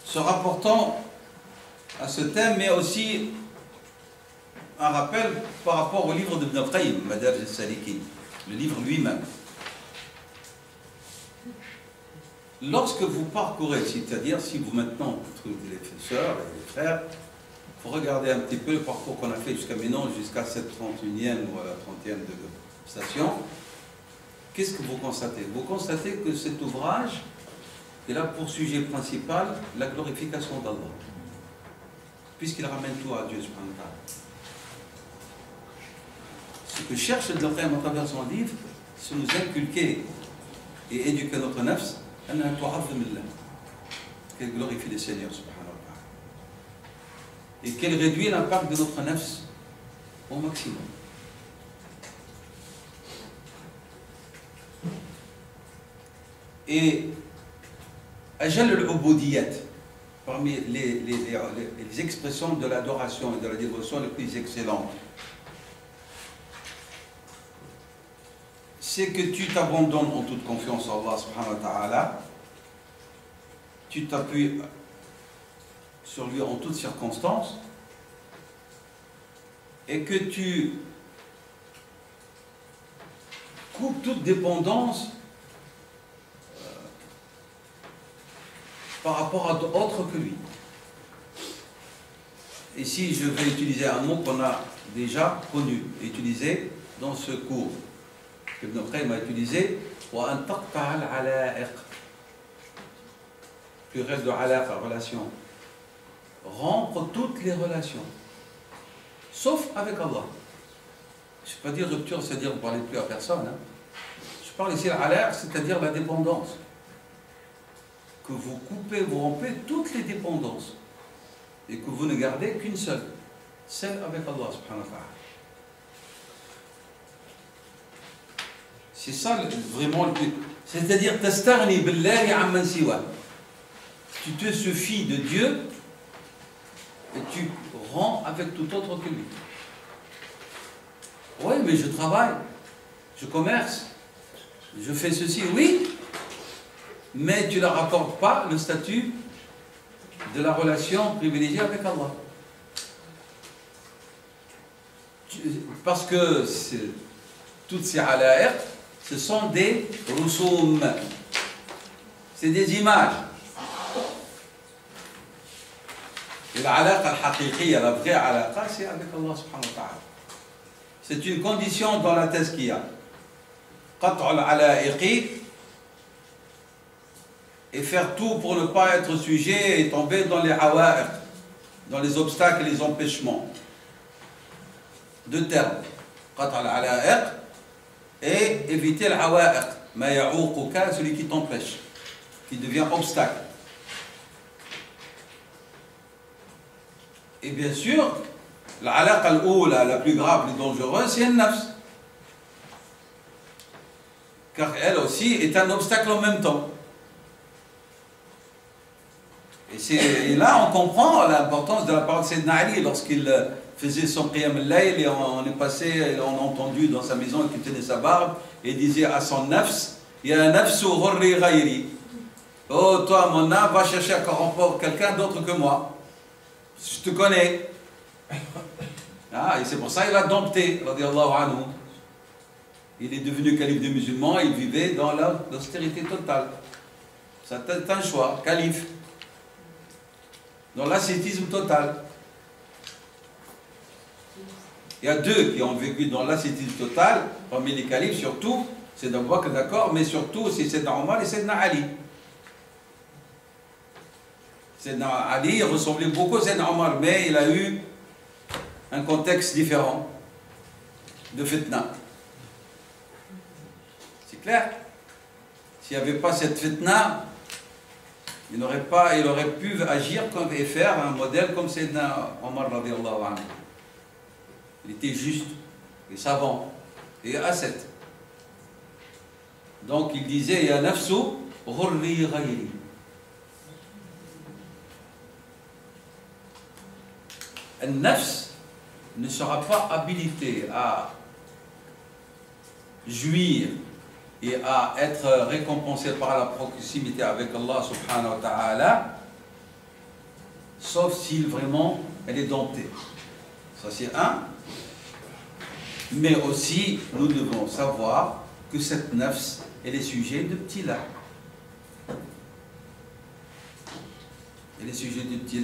se rapportant à ce thème, mais aussi un rappel par rapport au livre d'Ibn al-Qayyim, Madarij al-Salikin, le livre lui-même. Lorsque vous parcourez, c'est-à-dire si vous maintenant vous trouvez les sœurs et les frères, il faut regarder un petit peu le parcours qu'on a fait jusqu'à maintenant, jusqu'à cette 31e ou la 30e station. Qu'est-ce que vous constatez? Vous constatez que cet ouvrage, il a pour sujet principal la glorification d'Allah, puisqu'il ramène tout à Dieu subhanahu wa ta'ala. Ce que cherche le Qayyim à travers son livre, c'est nous inculquer et éduquer notre nafs, qu'elle glorifie le Seigneur subhanahu wa ta'ala. Et qu'elle réduit l'impact de notre nafs au maximum. Et ajal al-ubudiyat, parmi les expressions de l'adoration et de la dévotion les plus excellentes, c'est que tu t'abandonnes en toute confiance à Allah subhanahu wa ta'ala, tu t'appuies sur lui en toutes circonstances, et que tu coupes toute dépendance par rapport à autre que lui. Ici, je vais utiliser un mot qu'on a déjà connu, utilisé dans ce cours, que Ibn Qayyim a utilisé, pluriel de alaqa, relation. Rompre toutes les relations, sauf avec Allah. Je ne vais pas dire rupture, c'est-à-dire vous ne parlez plus à personne. Hein. Je parle ici l'alaq, c'est-à-dire la dépendance. Que vous coupez, vous rompez toutes les dépendances. Et que vous ne gardez qu'une seule, celle avec Allah subhanahu wa ta'ala. C'est ça vraiment le but. C'est-à-dire, tastarni billahi amman siwa. Tu te suffis de Dieu et tu rends avec tout autre que lui. Oui, mais je travaille, je commerce, je fais ceci, oui, mais tu ne leur accordes pas le statut de la relation privilégiée avec Allah. Parce que toutes ces ala'iq, ce sont des rusoum, c'est des images. Et l'alaqa al-haqiqiyya, la vraie alaqa, c'est avec Allah subhanahu wa ta'ala. C'est une condition dans la tazkiya. Qat' al-ala'iqi, et faire tout pour ne pas être sujet et tomber dans les awa'iq, dans les obstacles et les empêchements. Deux termes. Qat' al-ala'iq et éviter l'awa'iq. Ma ya'uquka, celui qui t'empêche, qui devient obstacle. Et bien sûr, l'alaqa al-oula, la plus grave, la plus dangereuse, c'est al-nafs. Car elle aussi est un obstacle en même temps. Et là, on comprend l'importance de la parole de Sayyidina Ali lorsqu'il faisait son qiyam al-layl et on est passé, on a entendu dans sa maison qu'il tenait sa barbe et disait à son nafs, ya nafsu hurri ghayri. Oh, toi, mon âme, va chercher à corrompre quelqu'un d'autre que moi. Je te connais. Ah, et c'est pour ça qu'il a dompté, radiallahu anhu. Il est devenu calife des musulmans, il vivait dans l'austérité totale. C'est un choix, calife. Dans l'ascétisme total. Il y a deux qui ont vécu dans l'ascétisme total, parmi les califes surtout, c'est Abu Bakr, d'accord, mais surtout c'est Sayyidina Omar et Sayyidina Ali. Sayyidina Ali ressemblait beaucoup à Sayyidina Omar, mais il a eu un contexte différent de fitna. C'est clair? S'il n'y avait pas cette fitna, il aurait pu agir et faire un modèle comme Sayyidina Omar radiallahu anhu. Il était juste et savant et ascète. Donc il disait ya nafsu ghurri ghayri. Un nafs ne sera pas habilité à jouir et à être récompensé par la proximité avec Allah subhanahu wa ta'ala, sauf si vraiment elle est domptée. Ça c'est un. Mais aussi, nous devons savoir que cette nafs, elle est sujet de petit là. Elle est sujet de petit là.